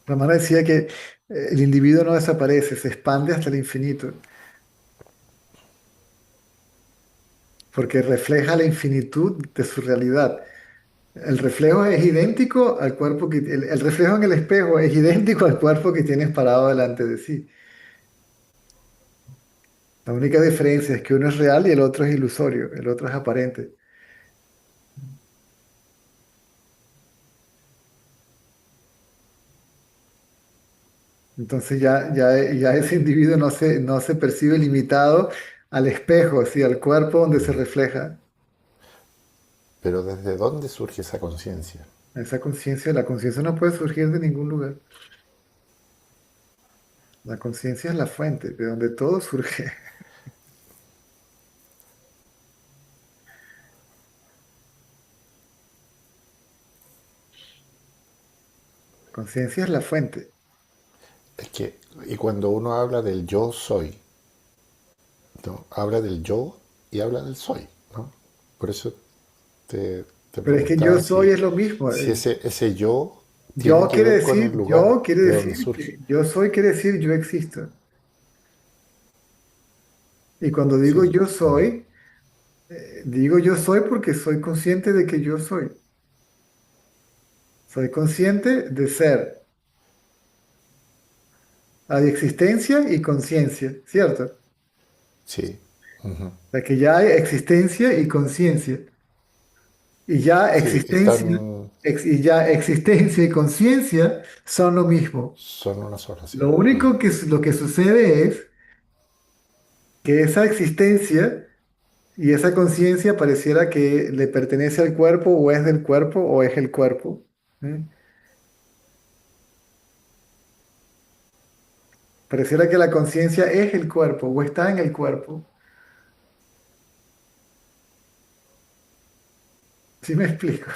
[SPEAKER 2] Ramana decía que el individuo no desaparece, se expande hasta el infinito, porque refleja la infinitud de su realidad. El reflejo es idéntico al cuerpo el reflejo en el espejo es idéntico al cuerpo que tienes parado delante de sí. La única diferencia es que uno es real y el otro es ilusorio, el otro es aparente. Entonces ya ese individuo no se percibe limitado al espejo, sí, al cuerpo donde se refleja
[SPEAKER 3] Pero ¿desde dónde surge esa conciencia?
[SPEAKER 2] esa conciencia. La conciencia no puede surgir de ningún lugar. La conciencia es la fuente de donde todo surge. Conciencia es la fuente.
[SPEAKER 3] Es que, y cuando uno habla del yo soy, ¿no? Habla del yo y habla del soy, ¿no? Por eso te
[SPEAKER 2] Pero es que yo
[SPEAKER 3] preguntaba
[SPEAKER 2] soy
[SPEAKER 3] si,
[SPEAKER 2] es lo mismo.
[SPEAKER 3] si ese yo tiene que ver con el lugar
[SPEAKER 2] Yo quiere
[SPEAKER 3] de donde
[SPEAKER 2] decir
[SPEAKER 3] surge.
[SPEAKER 2] que yo soy quiere decir yo existo. Y cuando
[SPEAKER 3] Sí,
[SPEAKER 2] digo yo soy porque soy consciente de que yo soy. Soy consciente de ser. Hay existencia y conciencia, ¿cierto? O
[SPEAKER 3] sí,
[SPEAKER 2] sea que ya hay existencia y conciencia. Y ya
[SPEAKER 3] sí, están,
[SPEAKER 2] ya existencia y conciencia son lo mismo.
[SPEAKER 3] son una sola, sí.
[SPEAKER 2] Lo único lo que sucede es que esa existencia y esa conciencia pareciera que le pertenece al cuerpo o es del cuerpo o es el cuerpo. ¿Eh? Pareciera que la conciencia es el cuerpo o está en el cuerpo. ¿Sí me explico?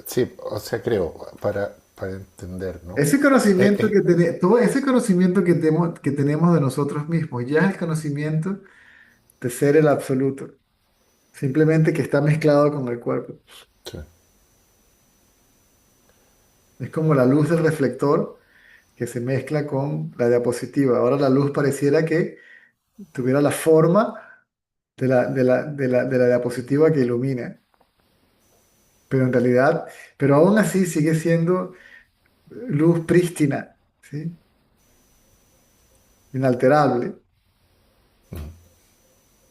[SPEAKER 3] Sí, o sea, creo, para entender, ¿no?
[SPEAKER 2] Ese conocimiento
[SPEAKER 3] El,
[SPEAKER 2] que todo ese conocimiento que tenemos de nosotros mismos ya es el conocimiento de ser el absoluto, simplemente que está mezclado con el cuerpo.
[SPEAKER 3] sí,
[SPEAKER 2] Es como la luz del reflector que se mezcla con la diapositiva. Ahora la luz pareciera que tuviera la forma de la diapositiva que ilumina, pero en realidad, pero aún así sigue siendo luz prístina, ¿sí? Inalterable.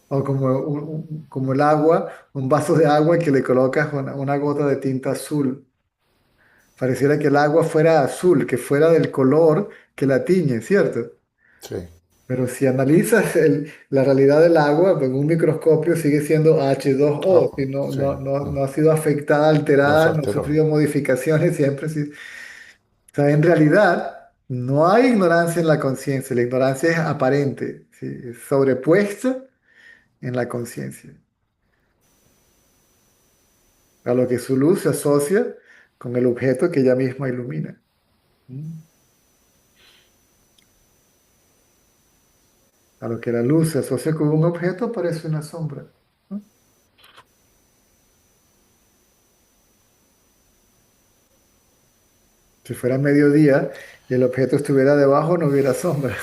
[SPEAKER 2] O como el agua, un vaso de agua que le colocas una gota de tinta azul. Pareciera que el agua fuera azul, que fuera del color que la tiñe, ¿cierto?
[SPEAKER 3] sí,
[SPEAKER 2] Pero si analizas la realidad del agua, en un microscopio sigue siendo H2O,
[SPEAKER 3] oh,
[SPEAKER 2] y
[SPEAKER 3] sí,
[SPEAKER 2] no ha sido afectada,
[SPEAKER 3] no se
[SPEAKER 2] alterada, no ha
[SPEAKER 3] alteró.
[SPEAKER 2] sufrido modificaciones, siempre sí. O sea, en realidad no hay ignorancia en la conciencia, la ignorancia es aparente, ¿sí? Es sobrepuesta en la conciencia, a lo que su luz se asocia con el objeto que ella misma ilumina. ¿Mm? A lo que la luz se asocia con un objeto, parece una sombra. ¿No? Si fuera mediodía y el objeto estuviera debajo, no hubiera sombra.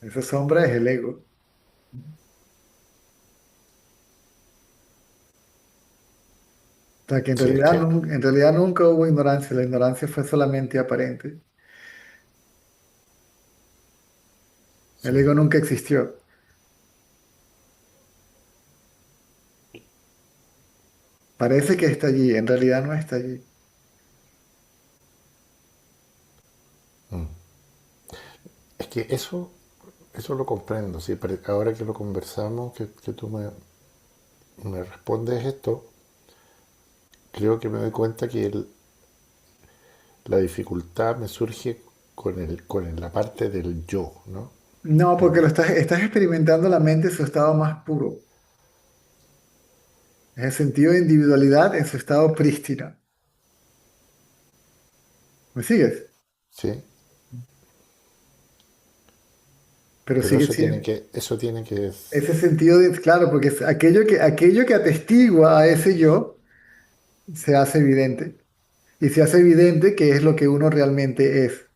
[SPEAKER 2] Esa sombra es el ego. O sea que
[SPEAKER 3] Sí, es que,
[SPEAKER 2] en realidad nunca hubo ignorancia, la ignorancia fue solamente aparente.
[SPEAKER 3] sí,
[SPEAKER 2] El ego nunca existió. Parece que está allí, en realidad no está allí.
[SPEAKER 3] Es que eso lo comprendo, sí, pero ahora que lo conversamos, que tú me respondes esto, creo que me doy cuenta que la dificultad me surge con la parte del yo, ¿no?
[SPEAKER 2] No, porque
[SPEAKER 3] El-
[SPEAKER 2] estás experimentando la mente en su estado más puro. Es el sentido de individualidad en su estado prístino. ¿Me sigues?
[SPEAKER 3] sí,
[SPEAKER 2] Pero
[SPEAKER 3] pero
[SPEAKER 2] sigue siendo
[SPEAKER 3] eso tiene que,
[SPEAKER 2] ese sentido de, claro, porque es aquello que atestigua a ese yo se hace evidente. Y se hace evidente que es lo que uno realmente es.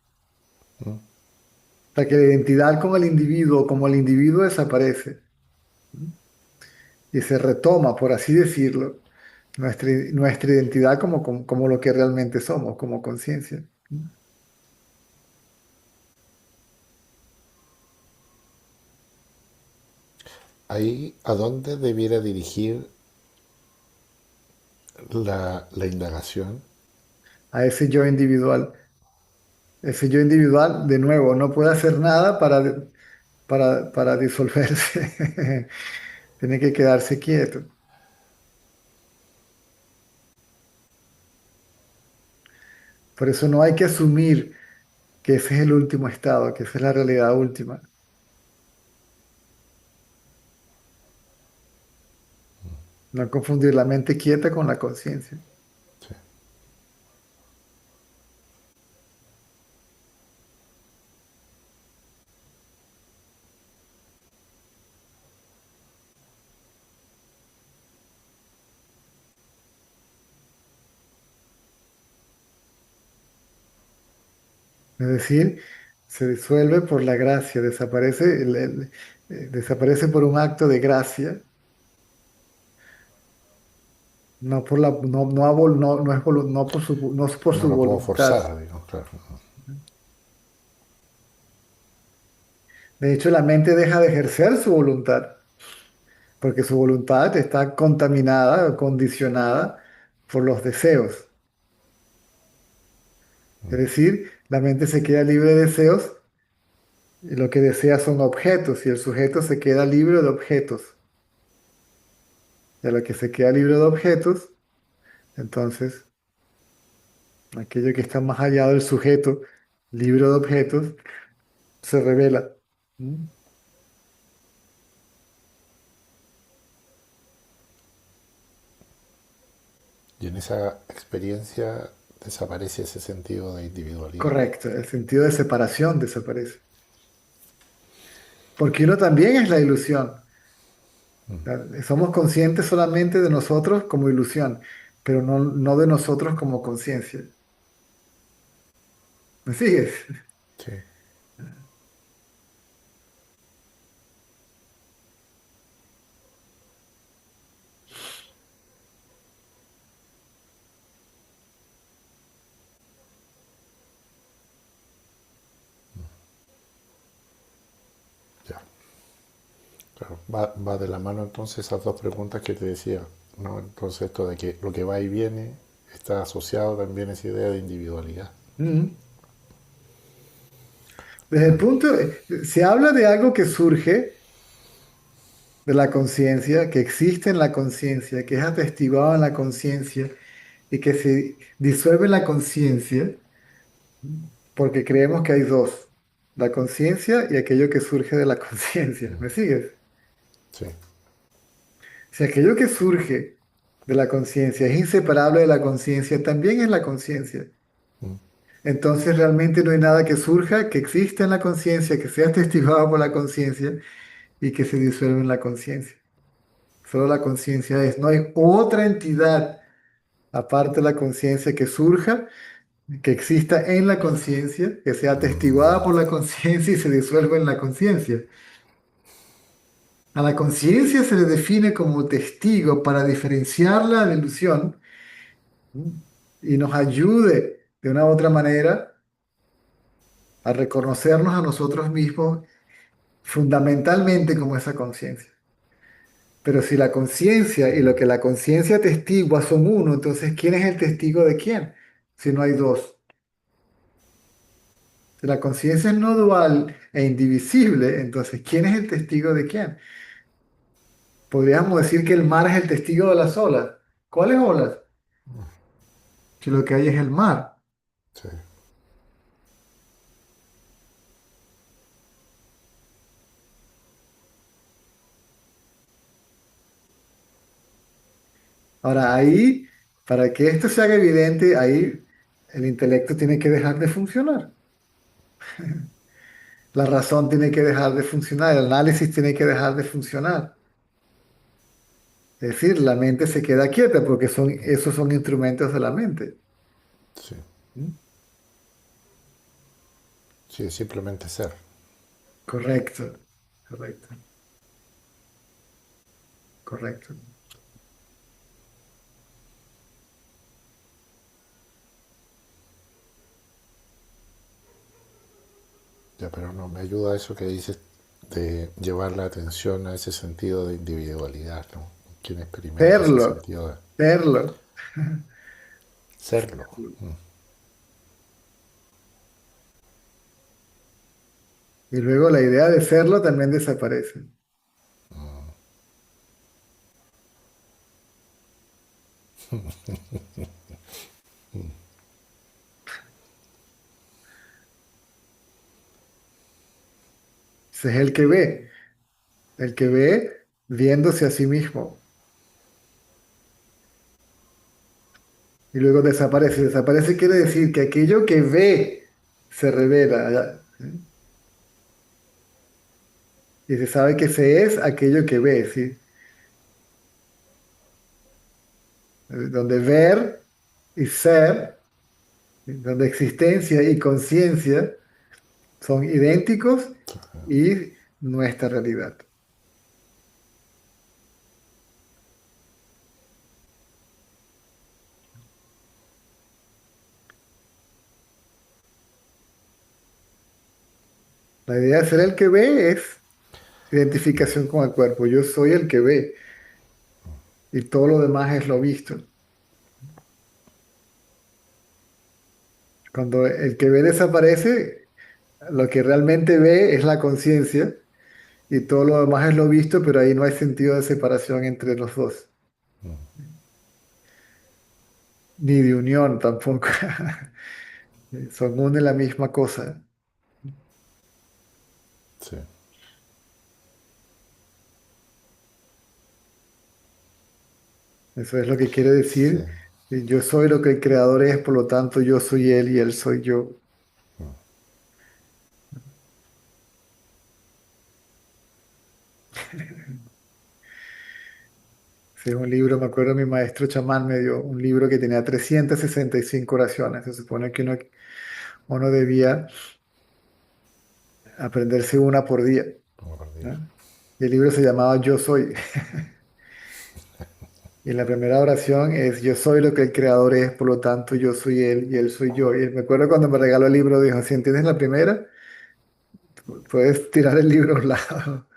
[SPEAKER 2] O sea, que la identidad con el individuo, como el individuo desaparece y se retoma, por así decirlo, nuestra identidad como lo que realmente somos, como conciencia.
[SPEAKER 3] ahí a dónde debiera dirigir la indagación.
[SPEAKER 2] A ese yo individual. Ese yo individual, de nuevo, no puede hacer nada para disolverse. Tiene que quedarse quieto. Por eso no hay que asumir que ese es el último estado, que esa es la realidad última. No confundir la mente quieta con la conciencia.
[SPEAKER 3] Sí.
[SPEAKER 2] Es decir, se disuelve por la gracia, desaparece, desaparece por un acto de gracia, no por la, no, no es no es por
[SPEAKER 3] No
[SPEAKER 2] su
[SPEAKER 3] lo puedo
[SPEAKER 2] voluntad.
[SPEAKER 3] forzar, digamos, claro.
[SPEAKER 2] De hecho, la mente deja de ejercer su voluntad, porque su voluntad está contaminada, condicionada por los deseos. Es decir, la mente se queda libre de deseos y lo que desea son objetos y el sujeto se queda libre de objetos. Y a lo que se queda libre de objetos, entonces aquello que está más allá del sujeto, libre de objetos, se revela. ¿Mm?
[SPEAKER 3] Y en esa experiencia desaparece ese sentido de individualidad.
[SPEAKER 2] Correcto, el sentido de separación desaparece. Porque uno también es la ilusión. Somos conscientes solamente de nosotros como ilusión, pero no de nosotros como conciencia. ¿Me sigues?
[SPEAKER 3] Sí, ya. Claro, va de la mano entonces esas dos preguntas que te decía, ¿no? Entonces esto de que lo que va y viene está asociado también a esa idea de individualidad.
[SPEAKER 2] Mm. Desde el punto, se habla de algo que surge de la conciencia, que existe en la conciencia, que es atestiguado en la conciencia y que se disuelve en la conciencia porque creemos que hay dos, la conciencia y aquello que surge de la conciencia. ¿Me sigues?
[SPEAKER 3] Sí,
[SPEAKER 2] Si aquello que surge de la conciencia es inseparable de la conciencia, también es la conciencia. Entonces realmente no hay nada que surja, que exista en la conciencia, que sea atestiguado por la conciencia y que se disuelva en la conciencia. Solo la conciencia es. No hay otra entidad aparte de la conciencia que surja, que exista en la conciencia, que sea atestiguada por la conciencia y se disuelva en la conciencia. A la conciencia se le define como testigo para diferenciarla de la ilusión, ¿no? Y nos ayude de una u otra manera a reconocernos a nosotros mismos fundamentalmente como esa conciencia. Pero si la conciencia y lo que la conciencia atestigua son uno, entonces ¿quién es el testigo de quién? Si no hay dos. Si la conciencia es no dual e indivisible, entonces ¿quién es el testigo de quién? Podríamos decir que el mar es el testigo de las olas. ¿Cuáles olas? Si lo que hay es el mar.
[SPEAKER 3] sí.
[SPEAKER 2] Ahora ahí, para que esto se haga evidente, ahí el intelecto tiene que dejar de funcionar. La razón tiene que dejar de funcionar, el análisis tiene que dejar de funcionar. Es decir, la mente se queda quieta porque esos son instrumentos de la mente.
[SPEAKER 3] Sí,
[SPEAKER 2] ¿Mm?
[SPEAKER 3] sí, es simplemente ser.
[SPEAKER 2] Correcto, correcto, correcto.
[SPEAKER 3] Ya, pero no, me ayuda eso que dices de llevar la atención a ese sentido de individualidad, ¿no? Quien experimenta ese
[SPEAKER 2] Serlo,
[SPEAKER 3] sentido de
[SPEAKER 2] serlo.
[SPEAKER 3] serlo.
[SPEAKER 2] Y luego la idea de serlo también desaparece. Ese es el que ve viéndose a sí mismo. Y luego desaparece. Desaparece quiere decir que aquello que ve se revela. ¿Eh? Y se sabe que se es aquello que ve, ¿sí? Donde ver y ser, ¿sí? Donde existencia y conciencia son idénticos y nuestra realidad. La idea de ser el que ve es identificación con el cuerpo. Yo soy el que ve y todo lo demás es lo visto. Cuando el que ve desaparece, lo que realmente ve es la conciencia y todo lo demás es lo visto, pero ahí no hay sentido de separación entre los dos, ni de unión tampoco. Son una y la misma cosa.
[SPEAKER 3] Sí,
[SPEAKER 2] Eso es lo que quiere
[SPEAKER 3] sí,
[SPEAKER 2] decir. Yo soy lo que el creador es, por lo tanto yo soy él y él soy yo. Sí, es un libro, me acuerdo mi maestro chamán me dio un libro que tenía 365 oraciones. Se supone que uno debía aprenderse una por día,
[SPEAKER 3] como por día.
[SPEAKER 2] ¿no? Y el libro se llamaba Yo soy. Y la primera oración es Yo soy lo que el creador es, por lo tanto yo soy él y él soy yo. Y me acuerdo cuando me regaló el libro, dijo, si entiendes la primera, puedes tirar el libro a un lado.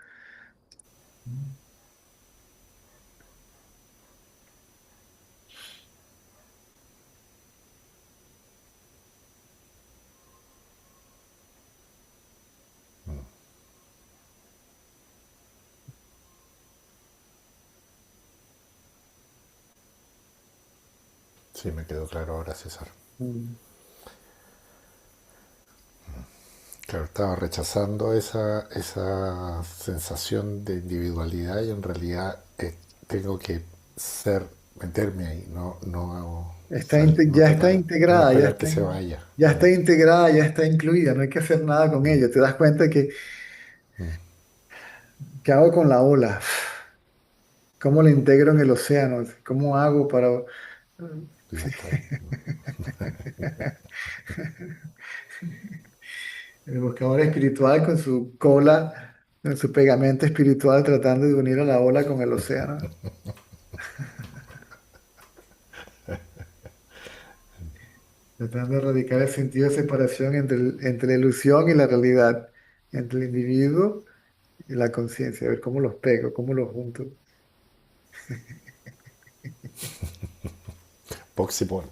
[SPEAKER 3] Sí, me quedó claro ahora, César.
[SPEAKER 2] Mm.
[SPEAKER 3] Claro, estaba rechazando esa sensación de individualidad y en realidad tengo que ser, meterme ahí, no
[SPEAKER 2] Ya está
[SPEAKER 3] no
[SPEAKER 2] integrada,
[SPEAKER 3] esperar que se vaya.
[SPEAKER 2] ya está integrada, ya está incluida, no hay que hacer nada con ella. Te das cuenta que, ¿qué hago con la ola? ¿Cómo la integro en el océano? ¿Cómo hago para...
[SPEAKER 3] Y ya está.
[SPEAKER 2] El buscador espiritual con su cola, con su pegamento espiritual tratando de unir a la ola con el océano, tratando de erradicar el sentido de separación entre la ilusión y la realidad, entre el individuo y la conciencia, a ver cómo los pego, cómo los junto.
[SPEAKER 3] Poxipol.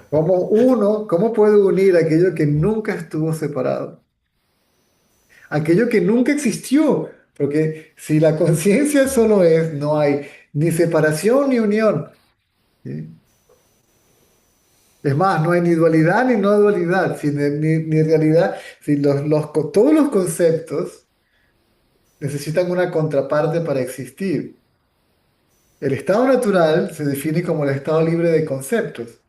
[SPEAKER 2] ¿Cómo puede unir aquello que nunca estuvo separado? Aquello que nunca existió. Porque si la conciencia solo es, no hay ni separación ni unión. ¿Sí? Es más, no hay ni dualidad ni no dualidad, ni realidad. Si todos los conceptos necesitan una contraparte para existir. El estado natural se define como el estado libre de conceptos.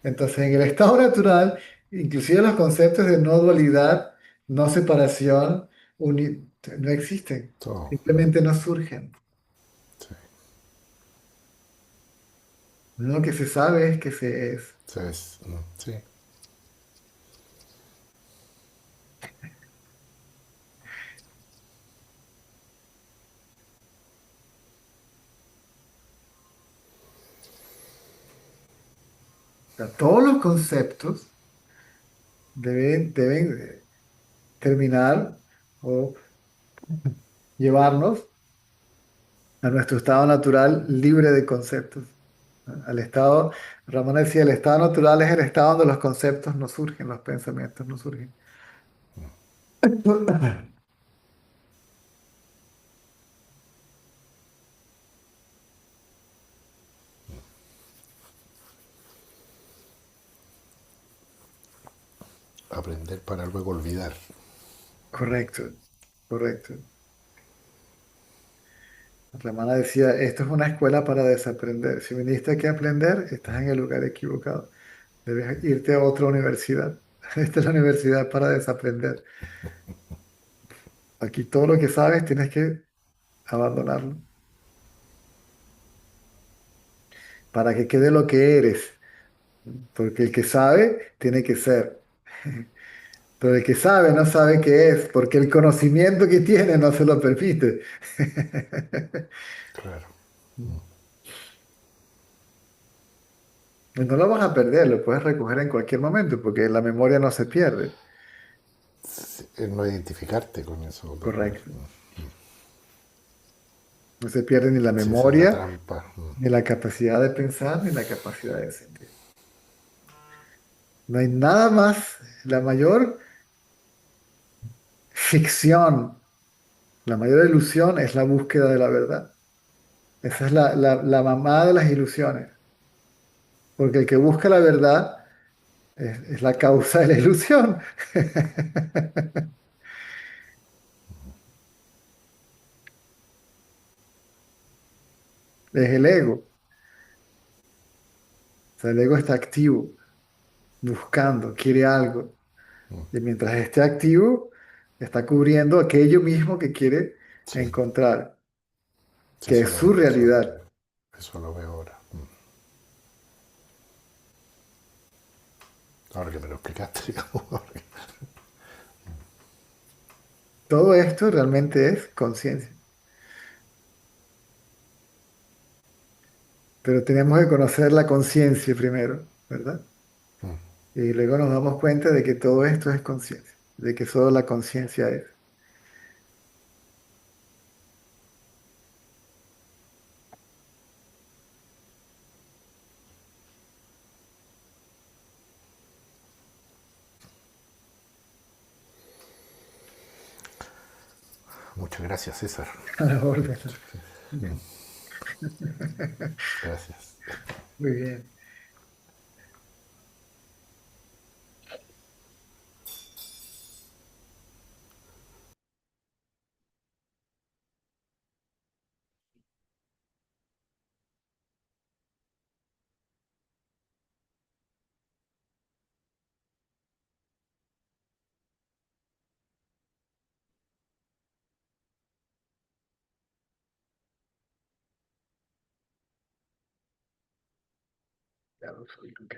[SPEAKER 2] Entonces, en el estado natural, inclusive los conceptos de no dualidad, no separación, no existen.
[SPEAKER 3] Todo.
[SPEAKER 2] Simplemente no surgen.
[SPEAKER 3] Sí.
[SPEAKER 2] Lo único que se sabe es que se es.
[SPEAKER 3] Entonces, sí.
[SPEAKER 2] O sea, todos los conceptos deben terminar o llevarnos a nuestro estado natural libre de conceptos. Al estado, Ramón decía, el estado natural es el estado donde los conceptos no surgen, los pensamientos no surgen.
[SPEAKER 3] Aprender para luego olvidar.
[SPEAKER 2] Correcto, correcto. La hermana decía, esto es una escuela para desaprender. Si viniste aquí a aprender, estás en el lugar equivocado. Debes irte a otra universidad. Esta es la universidad para desaprender. Aquí todo lo que sabes tienes que abandonarlo para que quede lo que eres. Porque el que sabe tiene que ser. Pero el que sabe no sabe qué es, porque el conocimiento que tiene no se lo permite.
[SPEAKER 3] Claro.
[SPEAKER 2] Y no lo vas a perder, lo puedes recoger en cualquier momento, porque la memoria no se pierde.
[SPEAKER 3] El no identificarte con eso.
[SPEAKER 2] Correcto. No se pierde ni la
[SPEAKER 3] Si esa es la
[SPEAKER 2] memoria,
[SPEAKER 3] trampa.
[SPEAKER 2] ni la capacidad de pensar, ni la capacidad de sentir. No hay nada más, la mayor ficción, la mayor ilusión es la búsqueda de la verdad. Esa es la mamá de las ilusiones, porque el que busca la verdad es la causa de la ilusión. Es el ego. O sea, el ego está activo, buscando, quiere algo. Y mientras esté activo, está cubriendo aquello mismo que quiere
[SPEAKER 3] Sí,
[SPEAKER 2] encontrar,
[SPEAKER 3] sí,
[SPEAKER 2] que es su realidad.
[SPEAKER 3] eso lo veo ahora. Ahora que me lo explicaste, digamos.
[SPEAKER 2] Todo esto realmente es conciencia. Pero tenemos que conocer la conciencia primero, ¿verdad? Y luego nos damos cuenta de que todo esto es conciencia, de que solo la conciencia es.
[SPEAKER 3] Muchas gracias, César.
[SPEAKER 2] A la orden.
[SPEAKER 3] Gracias.
[SPEAKER 2] Muy bien. Ya lo soy, ok.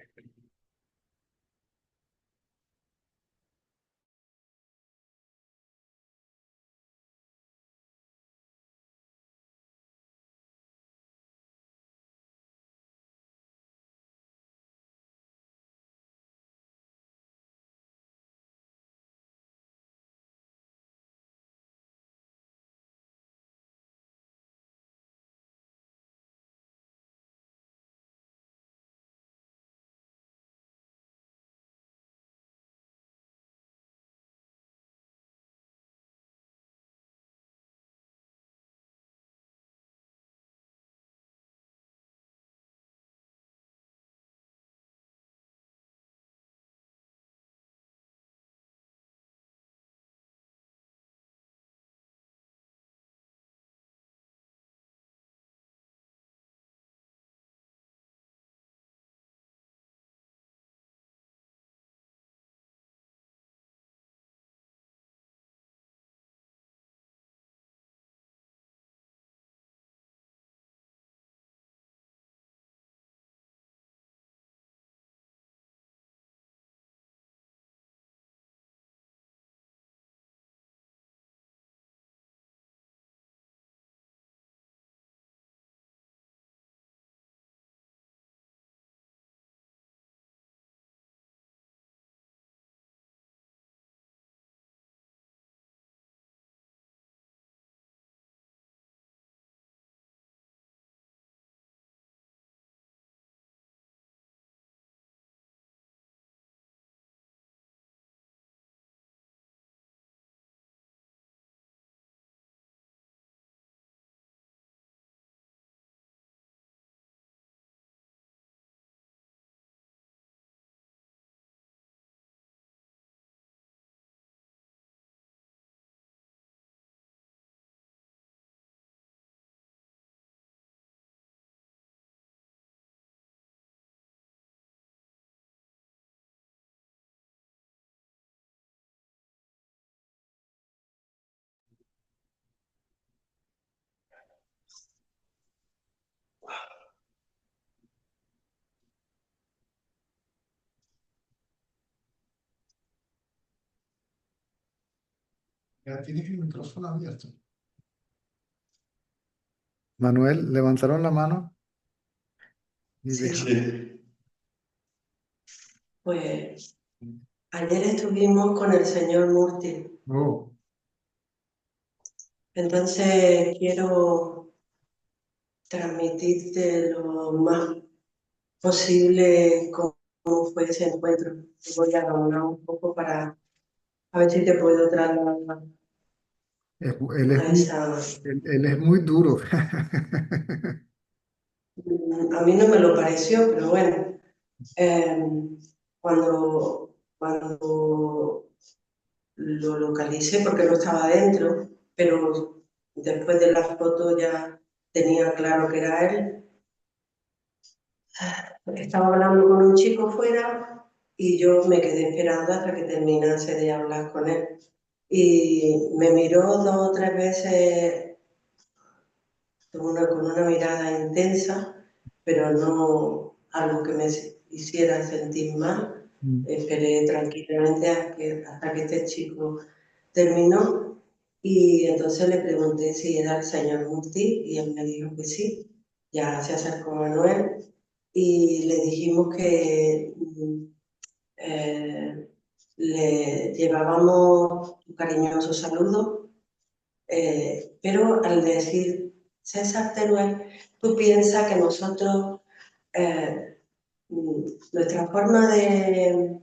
[SPEAKER 2] Ya tienes el micrófono abierto. Manuel, levantaron la mano y
[SPEAKER 4] Sí,
[SPEAKER 2] deja.
[SPEAKER 4] sí. Pues ayer estuvimos con el señor Murti,
[SPEAKER 2] Oh,
[SPEAKER 4] entonces quiero transmitirte lo más posible cómo fue ese encuentro. Te voy a hablar un poco para a ver si te puedo trasladar
[SPEAKER 2] él es
[SPEAKER 4] a
[SPEAKER 2] muy,
[SPEAKER 4] esa...
[SPEAKER 2] él es muy duro.
[SPEAKER 4] A mí no me lo pareció, pero bueno, eh, cuando lo localicé, porque no estaba dentro, pero después de la foto ya tenía claro que era él. Estaba hablando con un chico fuera y yo me quedé esperando hasta que terminase de hablar con él. Y me miró dos o tres veces con una mirada intensa, pero no algo que me hiciera sentir mal.
[SPEAKER 2] Mm,
[SPEAKER 4] Esperé tranquilamente hasta que este chico terminó y entonces le pregunté si era el señor Murti y él me dijo que sí. Ya se acercó Manuel y le dijimos que eh, le llevábamos un cariñoso saludo, pero al decir César Teruel, tú piensas que nosotros, eh, nuestra forma de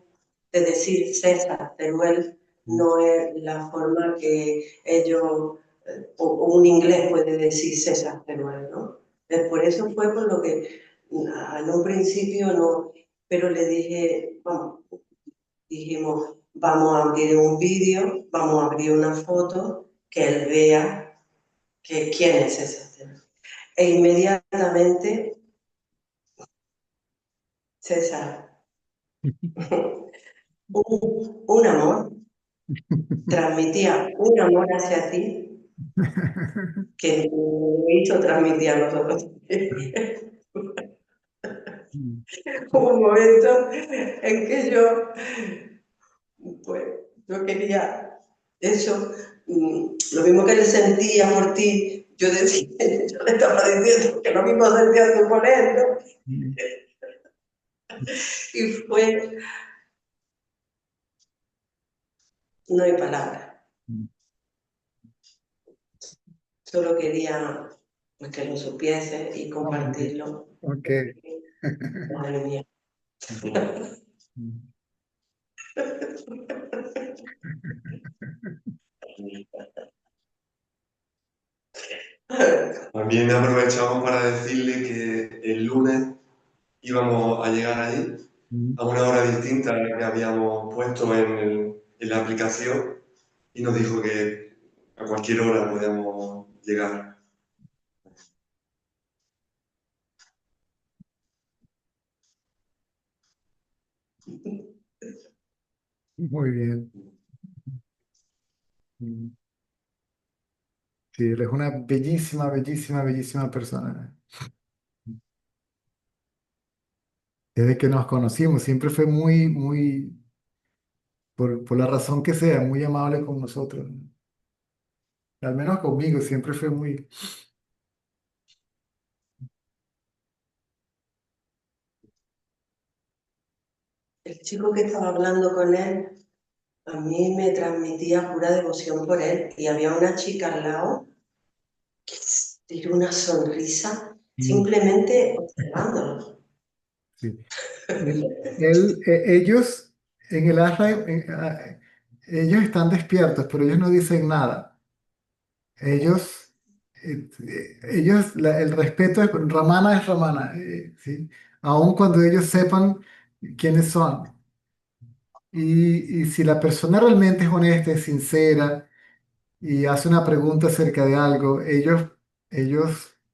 [SPEAKER 4] decir César Teruel
[SPEAKER 2] mm,
[SPEAKER 4] no es la forma que ellos, o un inglés puede decir César Teruel, ¿no? Por eso fue por lo que en un principio no, pero le dije, vamos, dijimos, vamos a abrir un vídeo, vamos a abrir una foto, que él vea que quién es ese. E inmediatamente César, un amor, transmitía un amor hacia ti que me hizo transmitir a nosotros.
[SPEAKER 2] mm,
[SPEAKER 4] Hubo un momento en que pues, yo quería eso, lo mismo que él sentía por ti, yo decía, yo le estaba diciendo que lo mismo sentía tú por él, ¿no?
[SPEAKER 2] mm,
[SPEAKER 4] Y fue, no hay palabra,
[SPEAKER 2] mm.
[SPEAKER 4] solo quería pues, que lo supiese y
[SPEAKER 2] Hombre,
[SPEAKER 4] compartirlo,
[SPEAKER 2] ok.
[SPEAKER 4] porque, madre mía.
[SPEAKER 2] Mm.
[SPEAKER 5] También aprovechamos para decirle que el lunes íbamos a llegar allí
[SPEAKER 2] Mm.
[SPEAKER 5] a una hora distinta a la que habíamos puesto en la aplicación y nos dijo que a cualquier hora podíamos llegar.
[SPEAKER 2] Muy bien. Mm. Sí, él es una bellísima, bellísima, bellísima persona. Desde que nos conocimos, siempre fue muy, muy, por la razón que sea, muy amable con nosotros. Al menos conmigo, siempre fue muy...
[SPEAKER 4] El chico que estaba hablando con él, a mí me transmitía pura devoción por él y había una chica al lado que tiró una sonrisa
[SPEAKER 2] Mm,
[SPEAKER 4] simplemente observándolo.
[SPEAKER 2] sí. Ellos en el ASRA, ellos están despiertos, pero ellos no dicen nada. Ellos, el respeto Ramana es Ramana, ¿sí? Aun cuando ellos sepan quiénes son. Y si la persona realmente es honesta, es sincera y hace una pregunta acerca de algo, ellos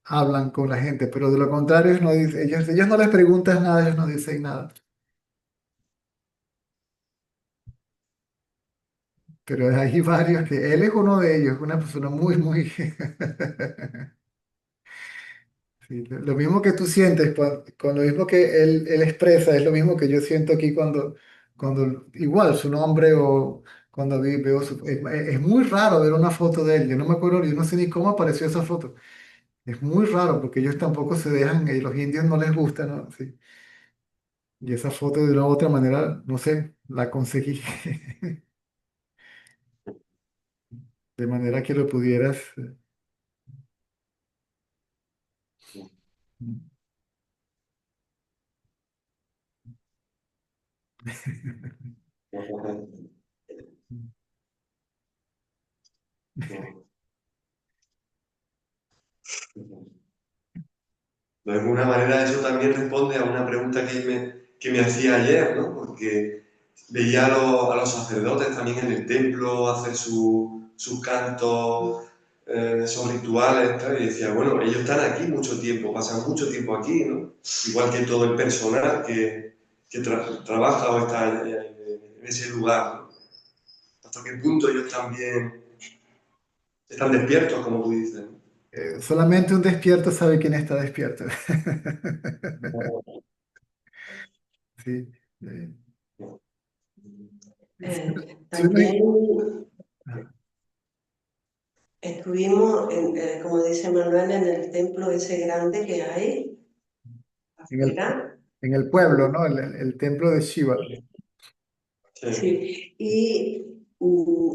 [SPEAKER 2] hablan con la gente, pero de lo contrario, ellos no les preguntan nada, ellos no dicen nada. Pero hay varios que él es uno de ellos, una persona muy, muy... Sí, lo mismo que tú sientes, con lo mismo que él expresa, es lo mismo que yo siento aquí cuando igual su nombre o cuando veo es muy raro ver una foto de él. Yo no me acuerdo, yo no sé ni cómo apareció esa foto. Es muy raro porque ellos tampoco se dejan, y los indios no les gusta, ¿no? Sí. Y esa foto de una u otra manera, no sé, la conseguí. De manera que lo pudieras.
[SPEAKER 5] De alguna manera eso también responde a una pregunta que me hacía ayer, ¿no? Porque veía a los sacerdotes también en el templo hacer sus cantos, esos rituales, tal, y decía, bueno, ellos están aquí mucho tiempo, pasan mucho tiempo aquí, ¿no? Igual que todo el personal que trabaja o está en ese lugar, ¿no? ¿Hasta qué punto ellos también están despiertos, como tú dices?
[SPEAKER 2] Solamente un despierto sabe quién está despierto.
[SPEAKER 5] ¿No?
[SPEAKER 2] Sí. eh, si si uno-
[SPEAKER 4] También estuvimos, como dice Manuel, en el templo ese grande que hay
[SPEAKER 2] en el,
[SPEAKER 4] afuera.
[SPEAKER 2] en el pueblo, ¿no? El templo de Shiva.
[SPEAKER 5] Sí.
[SPEAKER 4] Sí, y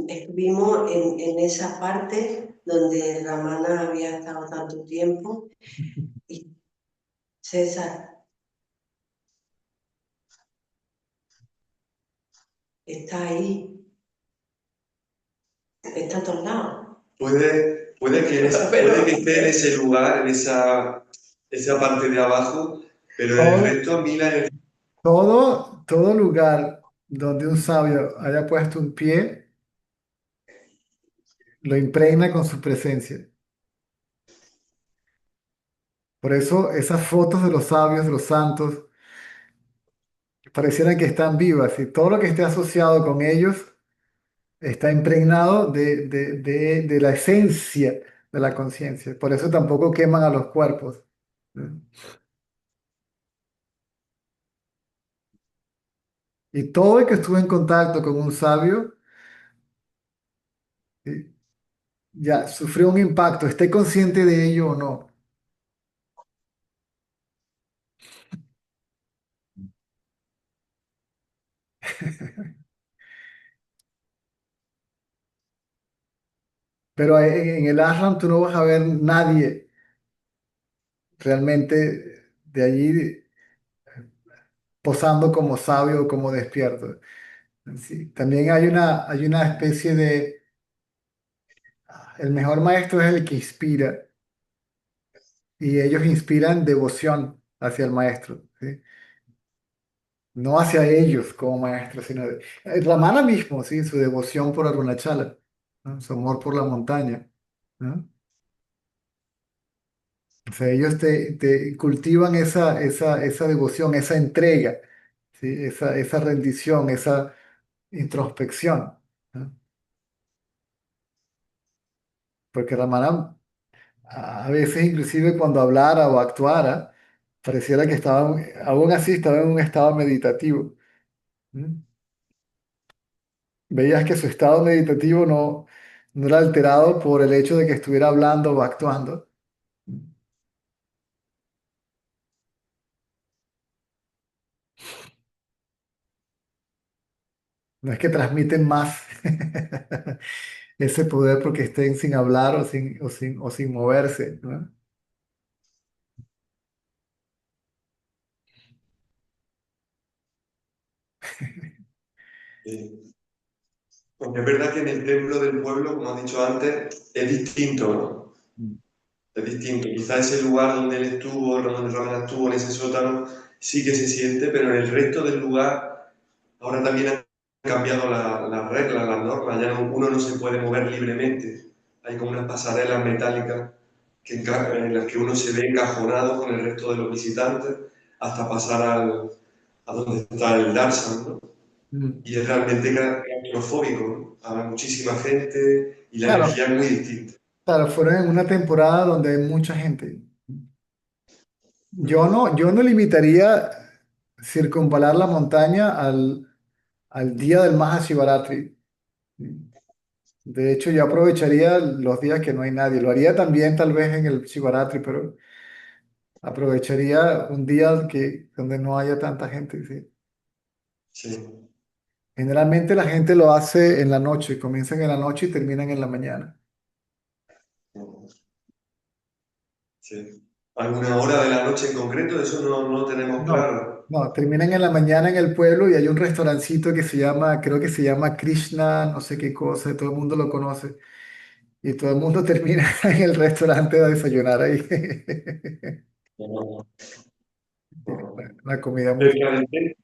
[SPEAKER 4] estuvimos en esa parte donde Ramana había estado tanto tiempo y César está ahí, está a todos lados.
[SPEAKER 5] Puede que esté en ese lugar, esa parte de abajo, pero en el
[SPEAKER 2] Todo,
[SPEAKER 5] resto, mira,
[SPEAKER 2] todo lugar donde un sabio haya puesto un pie, lo impregna con su presencia. Por eso esas fotos de los sabios, de los santos, parecieran que están vivas y todo lo que esté asociado con ellos está impregnado de la esencia de la conciencia. Por eso tampoco queman a los cuerpos. ¿No? Y todo el que estuvo en contacto con un sabio, ¿sí? Ya sufrió un impacto, esté consciente de ello o no. Pero en el ashram tú no vas a ver nadie realmente de allí posando como sabio o como despierto. Sí, también hay una especie de, el mejor maestro es el que inspira y ellos inspiran devoción hacia el maestro, ¿sí? No hacia ellos como maestros, sino Ramana mismo, ¿sí? Su devoción por Arunachala, ¿no? Su amor por la montaña, ¿no? O sea, ellos te cultivan esa devoción, esa entrega, ¿sí? Esa rendición, esa introspección, ¿no? Porque Ramana a veces inclusive cuando hablara o actuara, pareciera que estaba, aún así estaba en un estado meditativo. ¿Mm? Veías que su estado meditativo no era alterado por el hecho de que estuviera hablando o actuando. No es que transmiten más ese poder porque estén sin hablar o sin moverse, ¿no?
[SPEAKER 5] porque es verdad que en el templo del pueblo, como has dicho antes, es distinto, ¿no?
[SPEAKER 2] Mm.
[SPEAKER 5] Es distinto. Quizá ese lugar donde él estuvo, donde Ramana estuvo, en ese sótano, sí que se siente, pero en el resto del lugar, ahora también han cambiado las reglas, las normas, ya uno no se puede mover libremente. Hay como unas pasarelas metálicas en las que uno se ve encajonado con el resto de los visitantes hasta pasar a donde está el darshan, ¿no?
[SPEAKER 2] Mm.
[SPEAKER 5] Y es realmente claustrofóbico, ¿no? Hay muchísima gente y la
[SPEAKER 2] Claro,
[SPEAKER 5] energía es muy distinta.
[SPEAKER 2] claro, fueron en una temporada donde hay mucha gente. Yo no limitaría circunvalar la montaña al día del Mahashivaratri. De hecho, yo aprovecharía los días que no hay nadie. Lo haría también tal vez en el Chivaratri, pero aprovecharía un día donde no haya tanta gente. Sí.
[SPEAKER 5] Sí.
[SPEAKER 2] Generalmente la gente lo hace en la noche, comienzan en la noche y terminan en la mañana.
[SPEAKER 5] Sí. ¿Alguna hora de la noche en concreto? Eso no lo tenemos
[SPEAKER 2] No,
[SPEAKER 5] claro.
[SPEAKER 2] no, terminan en la mañana en el pueblo y hay un restaurancito que se llama, creo que se llama Krishna, no sé qué cosa, todo el mundo lo conoce. Y todo el mundo termina en el restaurante a desayunar ahí.
[SPEAKER 5] No, no.
[SPEAKER 2] La comida muy...
[SPEAKER 5] Cerca del centro,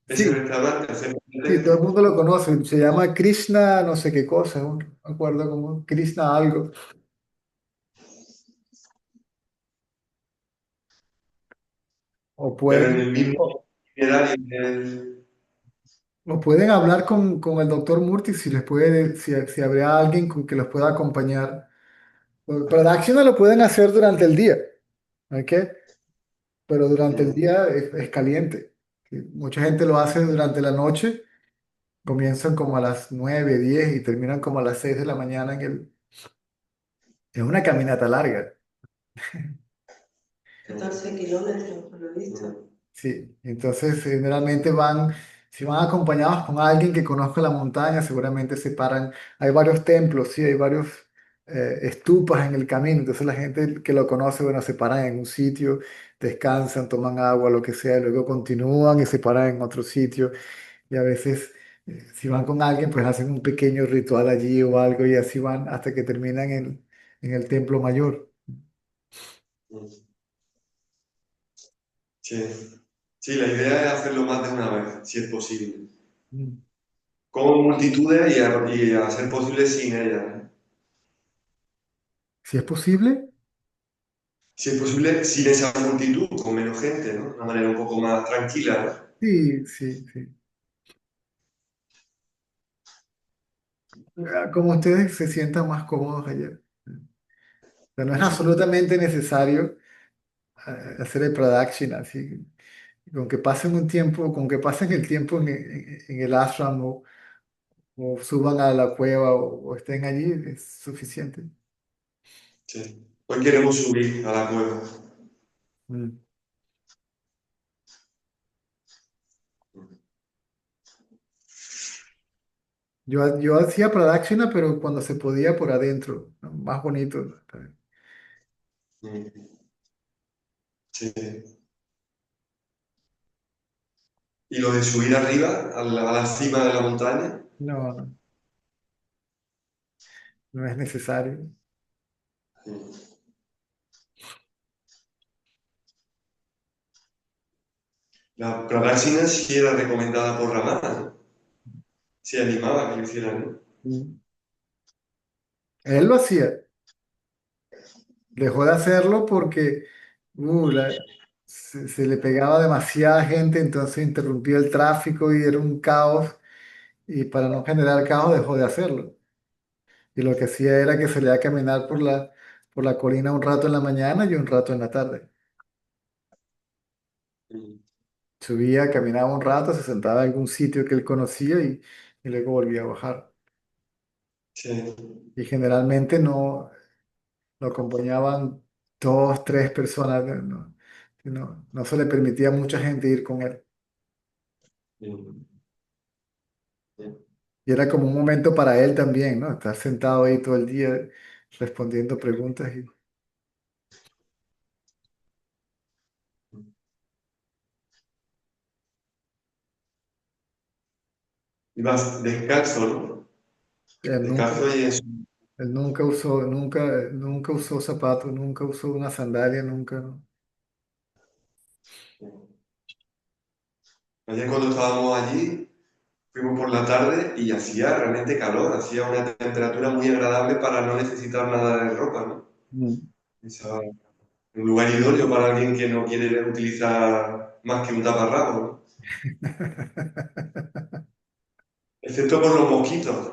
[SPEAKER 5] ese
[SPEAKER 2] Sí,
[SPEAKER 5] restaurante cerca del
[SPEAKER 2] sí, todo el
[SPEAKER 5] centro.
[SPEAKER 2] mundo lo conoce. Se llama Krishna, no sé qué cosa, no me acuerdo como Krishna algo. O
[SPEAKER 5] Pero en
[SPEAKER 2] pueden,
[SPEAKER 5] el mismo
[SPEAKER 2] o,
[SPEAKER 5] itinerario del...
[SPEAKER 2] o pueden hablar con el doctor Murti si les puede, si habría alguien con que los pueda acompañar. Production lo pueden hacer durante el día, ¿ok? Pero durante el día es caliente. Sí, mucha gente lo hace durante la noche, comienzan como a las 9 10 y terminan como a las 6 de la mañana es una caminata larga.
[SPEAKER 4] 14 kilómetros, por lo visto.
[SPEAKER 2] Sí, entonces generalmente si van acompañados con alguien que conozca la montaña, seguramente se paran. Hay varios templos, sí, hay varios estupas en el camino, entonces la gente que lo conoce, bueno, se paran en un sitio, descansan, toman agua, lo que sea, y luego continúan y se paran en otro sitio. Y a veces, si van con alguien, pues hacen un pequeño ritual allí o algo y así van hasta que terminan en el templo mayor.
[SPEAKER 5] Sí. Sí, la idea es hacerlo más de una vez, si es posible.
[SPEAKER 2] Mm.
[SPEAKER 5] Con multitudes y a ser posible sin ellas, ¿eh?
[SPEAKER 2] Si es posible,
[SPEAKER 5] Si es posible sin esa multitud, con menos gente, ¿no? De una manera un poco más tranquila,
[SPEAKER 2] sí, sí, sí. Como ustedes se sientan más cómodos allá. Pero no es
[SPEAKER 5] ¿no? Sí.
[SPEAKER 2] absolutamente necesario hacer el production así. Con que pasen un tiempo, con que pasen el tiempo en el ashram o suban a la cueva o estén allí, es suficiente.
[SPEAKER 5] Sí. Hoy queremos subir a la cueva.
[SPEAKER 2] Mm. Yo hacía production, pero cuando se podía por adentro, ¿no? Más bonito, ¿no?
[SPEAKER 5] Mm. Sí. Y lo de subir arriba, a la cima de la montaña.
[SPEAKER 2] No, no, no es necesario.
[SPEAKER 5] Mm. La Pradaksina sí era recomendada por Ramana, ¿no? Se animaba a que lo hicieran, ¿no?
[SPEAKER 2] Mm. Él lo hacía. Dejó de hacerlo porque se le pegaba demasiada gente, entonces interrumpió el tráfico y era un caos. Y para no generar caos dejó de hacerlo. Y lo que hacía era que salía a caminar por la colina un rato en la mañana y un rato en la tarde.
[SPEAKER 5] Mm.
[SPEAKER 2] Subía, caminaba un rato, se sentaba en algún sitio que él conocía y luego volvía a bajar.
[SPEAKER 5] Sí.
[SPEAKER 2] Y generalmente no lo acompañaban dos, tres personas. No se le permitía a mucha gente ir con él.
[SPEAKER 5] Mm. Mm.
[SPEAKER 2] Y era como un momento para él también, ¿no? Estar sentado ahí todo el día respondiendo preguntas.
[SPEAKER 5] Ibas descalzo, ¿no?
[SPEAKER 2] Él nunca,
[SPEAKER 5] Descalzo y eso.
[SPEAKER 2] él nunca usó zapatos, nunca usó una sandalia, nunca, ¿no?
[SPEAKER 5] Ayer cuando estábamos allí, fuimos por la tarde y hacía realmente calor, hacía una temperatura muy agradable para no necesitar nada de ropa, ¿no?
[SPEAKER 2] Mm.
[SPEAKER 5] Esa- un lugar idóneo para alguien que no quiere utilizar más que un taparrabo, ¿no? Excepto por los mosquitos.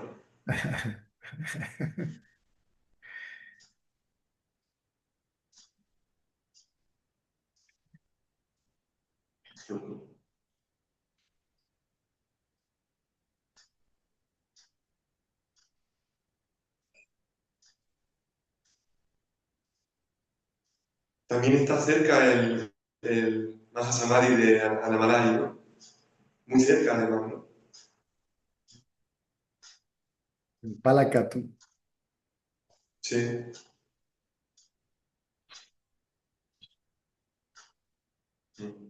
[SPEAKER 5] También está cerca el Mahasamadhi de Annamalai, ¿no? Muy cerca además, ¿no?
[SPEAKER 2] en Palacatu.
[SPEAKER 5] Sí. Mm.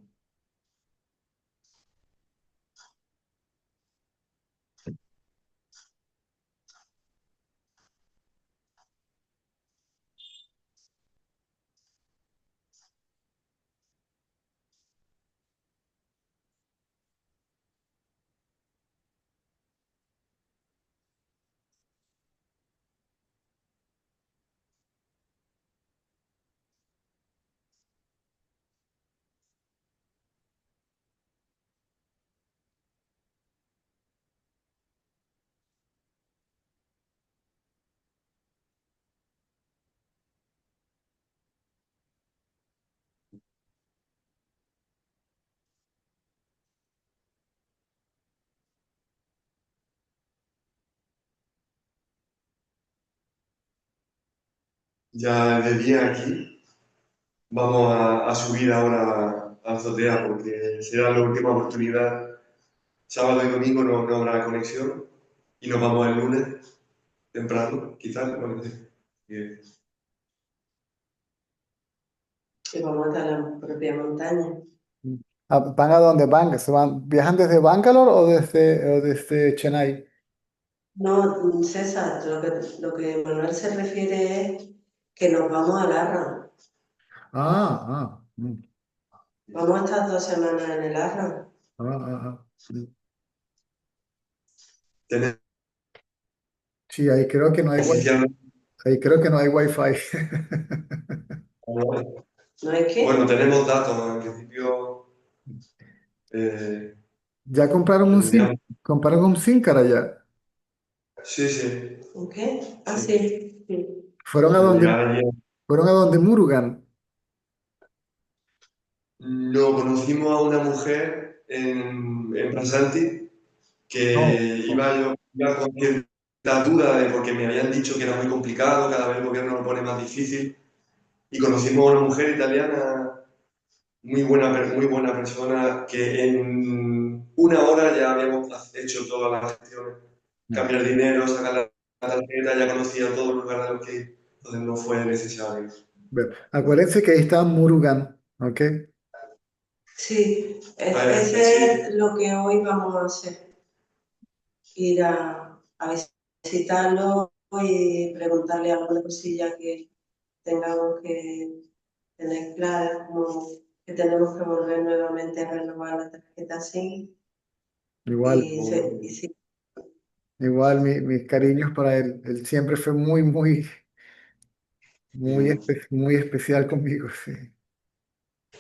[SPEAKER 5] Ya de día aquí, vamos a subir ahora a la azotea porque será la última oportunidad. Sábado y domingo no habrá conexión y nos vamos el lunes temprano, quizás. Bueno, sí. Y-
[SPEAKER 4] Y vamos hasta la propia montaña.
[SPEAKER 2] ¿Van a dónde van? ¿Viajan desde Bangalore o desde Chennai?
[SPEAKER 4] No, César, lo que Manuel se refiere es que nos vamos a Larra.
[SPEAKER 2] Ah, ah, mm,
[SPEAKER 4] Vamos a estar 2 semanas en el Larra.
[SPEAKER 2] ah, ah, ah.
[SPEAKER 5] Tenemos
[SPEAKER 2] Sí, ahí creo que no hay
[SPEAKER 5] oficial.
[SPEAKER 2] ahí creo que no hay wifi.
[SPEAKER 4] ¿No es
[SPEAKER 5] Bueno,
[SPEAKER 4] qué?
[SPEAKER 5] tenemos datos, en principio eh,
[SPEAKER 2] Ya compraron un SIM,
[SPEAKER 5] tendríamos.
[SPEAKER 2] compraron un SIM cara ya.
[SPEAKER 5] Sí, sí,
[SPEAKER 4] ¿Un qué? Ah,
[SPEAKER 5] sí.
[SPEAKER 4] sí. Sí.
[SPEAKER 2] Fueron a
[SPEAKER 5] Al
[SPEAKER 2] donde,
[SPEAKER 5] llegar ayer,
[SPEAKER 2] fueron a donde Murugan.
[SPEAKER 5] no conocimos a una mujer en Prasanti
[SPEAKER 2] No.
[SPEAKER 5] que
[SPEAKER 2] No.
[SPEAKER 5] iba con cierta duda de porque me habían dicho que era muy complicado, cada vez el gobierno lo pone más difícil. Y conocimos a una mujer italiana muy buena persona que en una hora ya habíamos hecho todas las gestiones.
[SPEAKER 2] No.
[SPEAKER 5] Cambiar dinero, sacar la tarjeta, ya conocía todo el lugar de los que ir, entonces no fue necesario.
[SPEAKER 2] Acuérdense que ahí está Murugan, ¿ok?
[SPEAKER 4] Sí, ese
[SPEAKER 5] Sí,
[SPEAKER 4] es lo que hoy vamos a hacer. Ir a visitarlo y preguntarle alguna cosilla que tengamos que tener clara, como que tenemos que volver nuevamente a renovar la tarjeta SIM
[SPEAKER 2] Igual,
[SPEAKER 4] y sí,
[SPEAKER 2] igual mis cariños para él. Él siempre fue muy, muy,
[SPEAKER 5] mm,
[SPEAKER 2] muy especial conmigo, sí.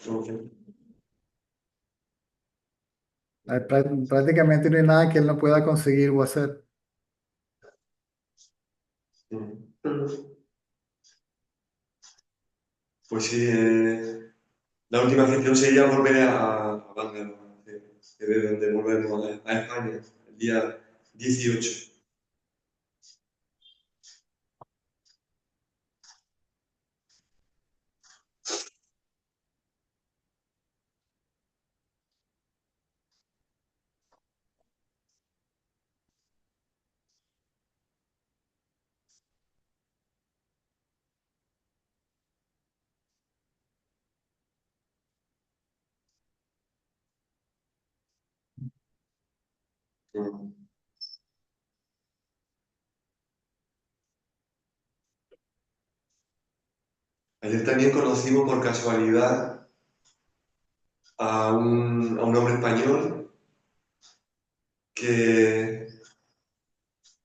[SPEAKER 5] ok,
[SPEAKER 2] Prácticamente no hay nada que él no pueda conseguir o hacer.
[SPEAKER 5] mm.
[SPEAKER 4] mm,
[SPEAKER 5] Pues sí, la última gestión sería volver a Bangalore, que de donde volvemos a España, el día 18. Mm. Ayer también conocimos por casualidad a un hombre español que,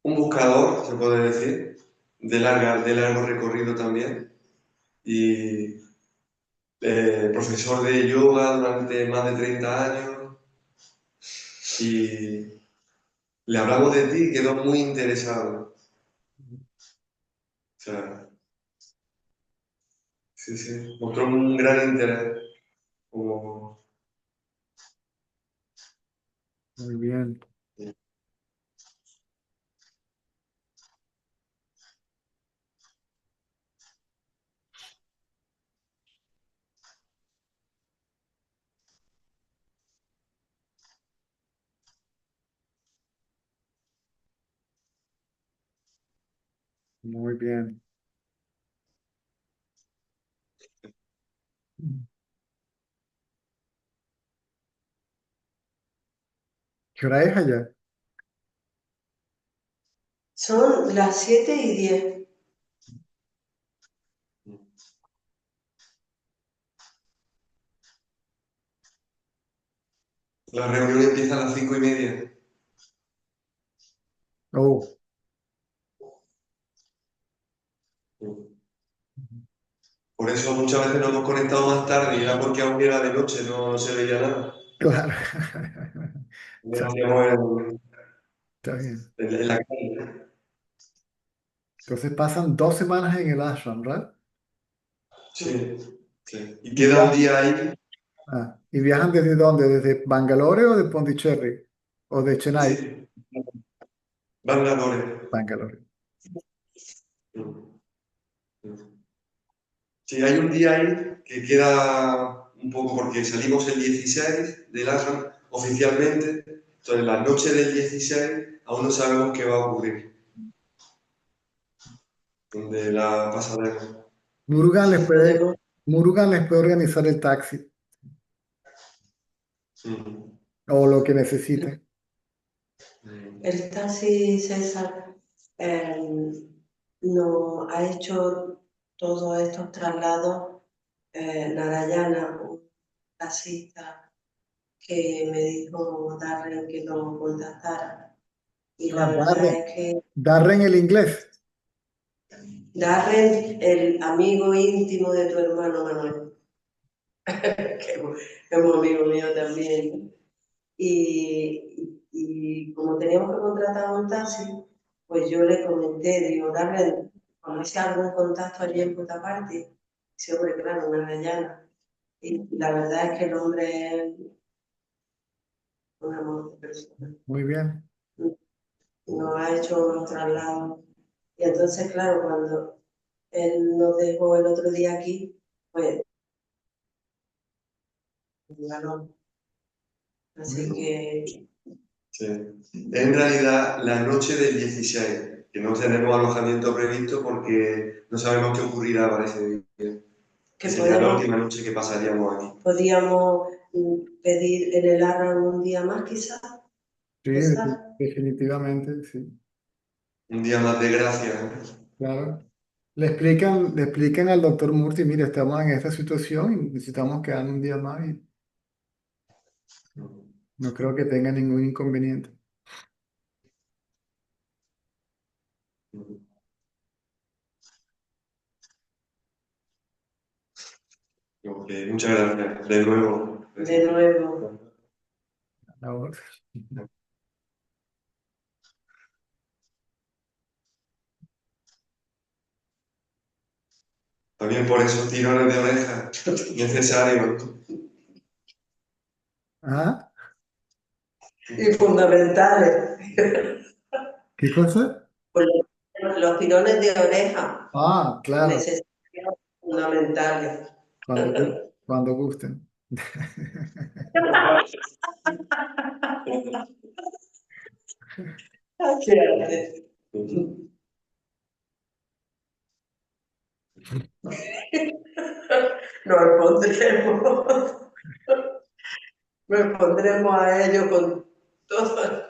[SPEAKER 5] un buscador, se puede decir, de largo recorrido también, y profesor de yoga durante más de 30 años, y le hablamos de ti y quedó muy interesado. O sea, sí, sí, mostró un gran interés. Como,
[SPEAKER 2] Muy bien. Muy bien. ¿Qué hora es allá?
[SPEAKER 4] Son las 7:10.
[SPEAKER 5] La reunión empieza a las 5:30.
[SPEAKER 2] Oh,
[SPEAKER 5] Por eso muchas veces nos hemos conectado más tarde y era porque aún era de noche, no se veía nada.
[SPEAKER 2] claro.
[SPEAKER 5] Lo
[SPEAKER 2] Está,
[SPEAKER 5] hacíamos
[SPEAKER 2] está bien.
[SPEAKER 5] en la calle.
[SPEAKER 2] Entonces pasan 2 semanas en el ashram, ¿verdad?
[SPEAKER 5] Sí, sí. Y
[SPEAKER 2] Y
[SPEAKER 5] queda un
[SPEAKER 2] viajan,
[SPEAKER 5] día ahí.
[SPEAKER 2] ¿y viajan desde dónde? ¿Desde Bangalore o de Pondicherry? ¿O de Chennai?
[SPEAKER 5] Sí, Bangalore.
[SPEAKER 2] Bangalore.
[SPEAKER 5] Mm, mm. Sí, hay un día ahí que queda un poco porque salimos el 16 del ashram oficialmente. Entonces, la noche del 16 aún no sabemos qué va a ocurrir. Donde la pasaremos.
[SPEAKER 2] Murugan les puede,
[SPEAKER 4] Podemos,
[SPEAKER 2] Murugan les puede organizar el taxi
[SPEAKER 5] Mm,
[SPEAKER 2] o lo que necesiten.
[SPEAKER 5] mm,
[SPEAKER 4] el taxi César nos ha hecho todos estos traslados. Narayana, un taxista que me dijo Darren que lo contactara. Y
[SPEAKER 2] Ah,
[SPEAKER 4] la verdad
[SPEAKER 2] Darren.
[SPEAKER 4] es que
[SPEAKER 2] Darren el inglés.
[SPEAKER 4] Darren, el amigo íntimo de tu hermano Manuel, que es un amigo mío también. Y como teníamos que contratar un taxi, pues yo le comenté, digo, Darren, ¿conoces algún contacto allí en Punta Party? Dice, hombre, claro, una Guyana. Y la verdad es que el hombre es un amor de persona.
[SPEAKER 2] Muy bien.
[SPEAKER 4] Nos ha hecho unos traslados. Y entonces, claro, cuando él nos dejó el otro día aquí, pues ganó.
[SPEAKER 2] Muy
[SPEAKER 4] Así
[SPEAKER 2] bien.
[SPEAKER 4] que
[SPEAKER 5] sí. En realidad, la noche del 16, que no tenemos alojamiento previsto porque no sabemos qué ocurrirá para ese día.
[SPEAKER 4] que
[SPEAKER 5] Sería la
[SPEAKER 4] podemos,
[SPEAKER 5] última noche que pasaríamos aquí.
[SPEAKER 4] podíamos pedir en el ARA un día más, quizás,
[SPEAKER 2] Sí,
[SPEAKER 4] César.
[SPEAKER 2] definitivamente, sí.
[SPEAKER 5] Un día más de gracia,
[SPEAKER 2] Claro. Le explican al doctor Murthy, mire, estamos en esta situación y necesitamos quedar un día más y
[SPEAKER 5] ¿no?
[SPEAKER 2] no creo que tenga ningún inconveniente.
[SPEAKER 5] Ok, muchas gracias. De nuevo.
[SPEAKER 4] De nuevo.
[SPEAKER 2] Ahora,
[SPEAKER 5] También por esos tirones de oreja necesarios.
[SPEAKER 2] ¿ah?
[SPEAKER 4] Y fundamentales.
[SPEAKER 2] ¿Qué cosa?
[SPEAKER 4] Pues los tirones de oreja
[SPEAKER 2] Ah, claro,
[SPEAKER 4] necesarios, fundamentales.
[SPEAKER 2] cuando gusten.
[SPEAKER 4] Qué arte. Nos pondremos, nos pondremos a ello con todo.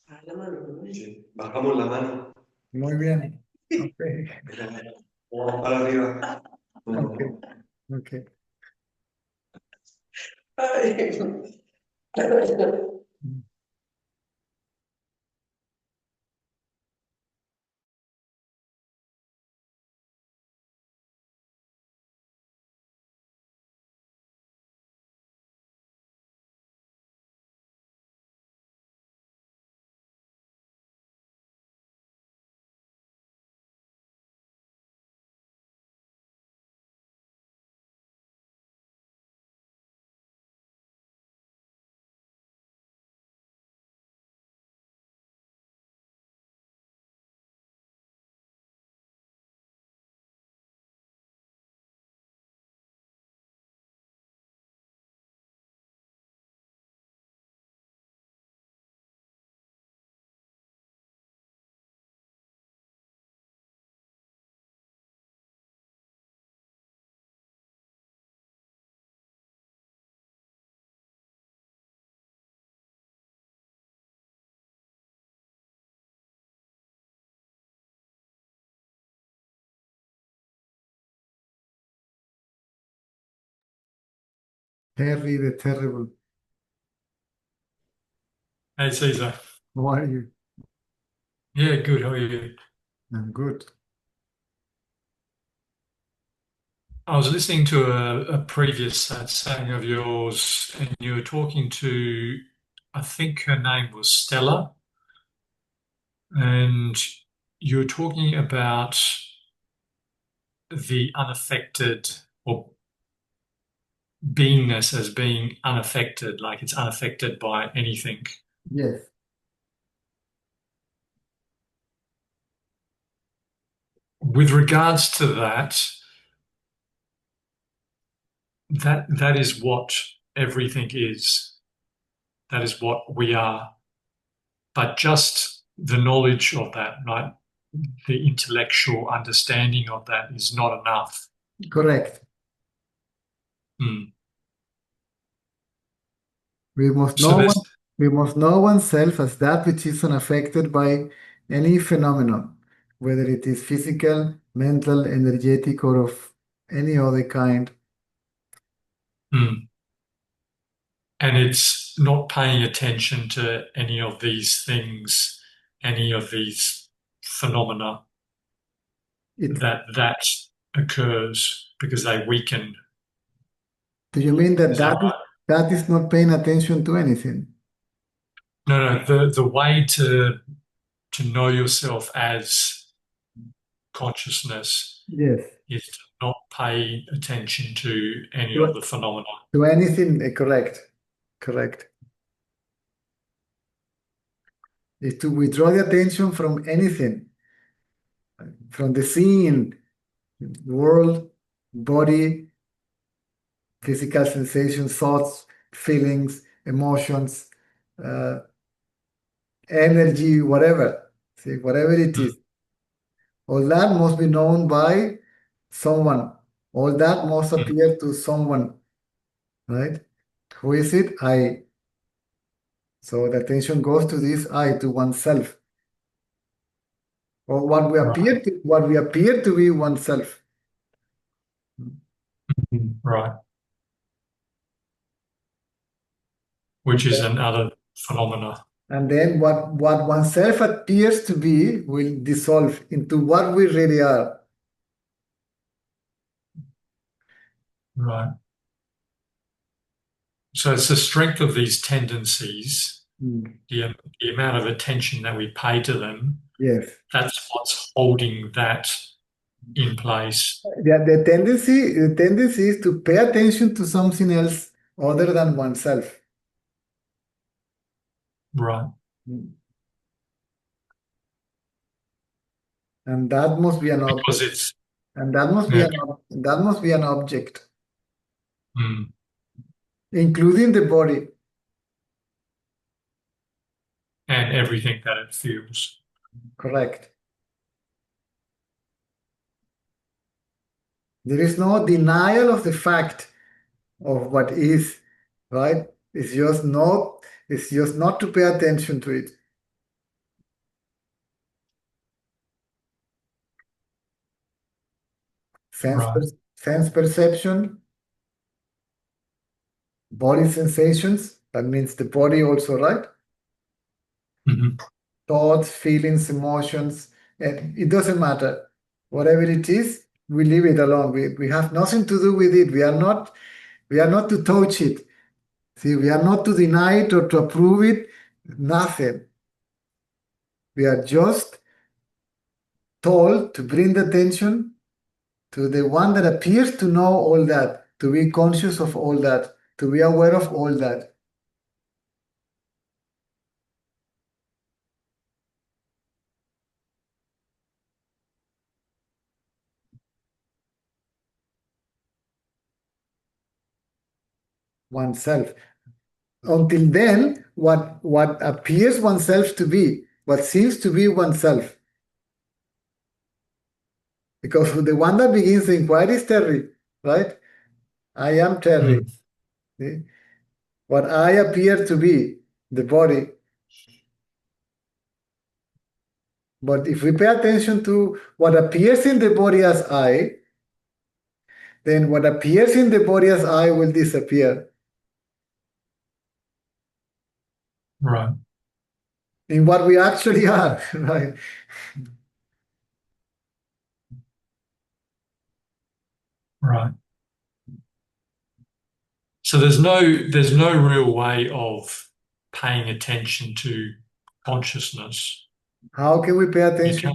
[SPEAKER 4] A la mano, ¿no?
[SPEAKER 5] Sí. Bajamos la mano.
[SPEAKER 2] Muy bien. Ok,
[SPEAKER 5] Vamos para arriba.
[SPEAKER 2] ok, ok.
[SPEAKER 4] Ay.
[SPEAKER 2] Terry the Terrible.
[SPEAKER 6] Hey, Caesar.
[SPEAKER 2] How are you?
[SPEAKER 6] Yeah, good. How are you?
[SPEAKER 2] I'm good.
[SPEAKER 6] I was listening to a previous saying of yours, and you were talking to, I think her name was Stella, and you were talking about the unaffected or beingness as being unaffected, like it's unaffected by anything.
[SPEAKER 2] Yes.
[SPEAKER 6] With regards to that is what everything is. That is what we are. But just the knowledge of that, right? The intellectual understanding of that is not enough.
[SPEAKER 2] Correct.
[SPEAKER 6] Hmm.
[SPEAKER 2] We must
[SPEAKER 6] So
[SPEAKER 2] know
[SPEAKER 6] there's,
[SPEAKER 2] we must know oneself as that which is unaffected by any phenomenon, whether it is physical, mental, energetic, or of any other kind.
[SPEAKER 6] hmm. And it's not paying attention to any of these things, any of these phenomena
[SPEAKER 2] It,
[SPEAKER 6] that occurs because they weaken.
[SPEAKER 2] do you mean that
[SPEAKER 6] Is that right?
[SPEAKER 2] that is not paying attention to anything?
[SPEAKER 6] No, no. The way to know yourself as consciousness
[SPEAKER 2] Yes.
[SPEAKER 6] is to not pay attention to any of
[SPEAKER 2] To,
[SPEAKER 6] the phenomena.
[SPEAKER 2] to anything, correct. Correct. Is to withdraw the attention from anything, from the scene, world, body, physical sensations, thoughts, feelings, emotions, uh, energy, whatever. See, whatever it
[SPEAKER 6] Hmm.
[SPEAKER 2] is. All that must be known by someone. All that must
[SPEAKER 6] Hmm.
[SPEAKER 2] appear to someone, right? Who is it? I. So the attention goes to this I, to oneself, or
[SPEAKER 6] Right.
[SPEAKER 2] what we appear to be oneself.
[SPEAKER 6] Right. Which is another phenomena.
[SPEAKER 2] And then what oneself appears to be will dissolve into what we really are.
[SPEAKER 6] Right. So it's the strength of these tendencies,
[SPEAKER 2] Mm.
[SPEAKER 6] the amount of attention that we pay to them,
[SPEAKER 2] Yes.
[SPEAKER 6] that's what's holding that in place.
[SPEAKER 2] The tendency is to pay attention to something else other than oneself.
[SPEAKER 6] Right.
[SPEAKER 2] Mm. And that must be an
[SPEAKER 6] Because
[SPEAKER 2] object.
[SPEAKER 6] it's,
[SPEAKER 2] And that must be
[SPEAKER 6] yeah,
[SPEAKER 2] an object,
[SPEAKER 6] mm,
[SPEAKER 2] including the body.
[SPEAKER 6] and everything that it feels.
[SPEAKER 2] Correct. There is no denial of the fact of what is, right? It's just not to pay attention to it.
[SPEAKER 6] Right.
[SPEAKER 2] Sense perception, body sensations, that means the body also, right?
[SPEAKER 6] Mhm.
[SPEAKER 2] Thoughts, feelings, emotions, and it doesn't matter. Whatever it is, we leave it alone. We have nothing to do with it. We are not to touch it. See, we are not to deny it or to approve it. Nothing. We are just told to bring the attention to the one that appears to know all that, to be conscious of all that, to be aware of all that. Oneself. Until then, what appears oneself to be, what seems to be oneself. Because the one that begins the inquiry is Terry, right? I am Terry.
[SPEAKER 6] Mm.
[SPEAKER 2] See? What I appear to be, the body. But if we pay attention to what appears in the body as I, then what appears in the body as I will disappear.
[SPEAKER 6] Right.
[SPEAKER 2] in what we actually are, right?
[SPEAKER 6] Right. So there's no real way of paying attention to consciousness.
[SPEAKER 2] How can we pay
[SPEAKER 6] You can't.
[SPEAKER 2] attention?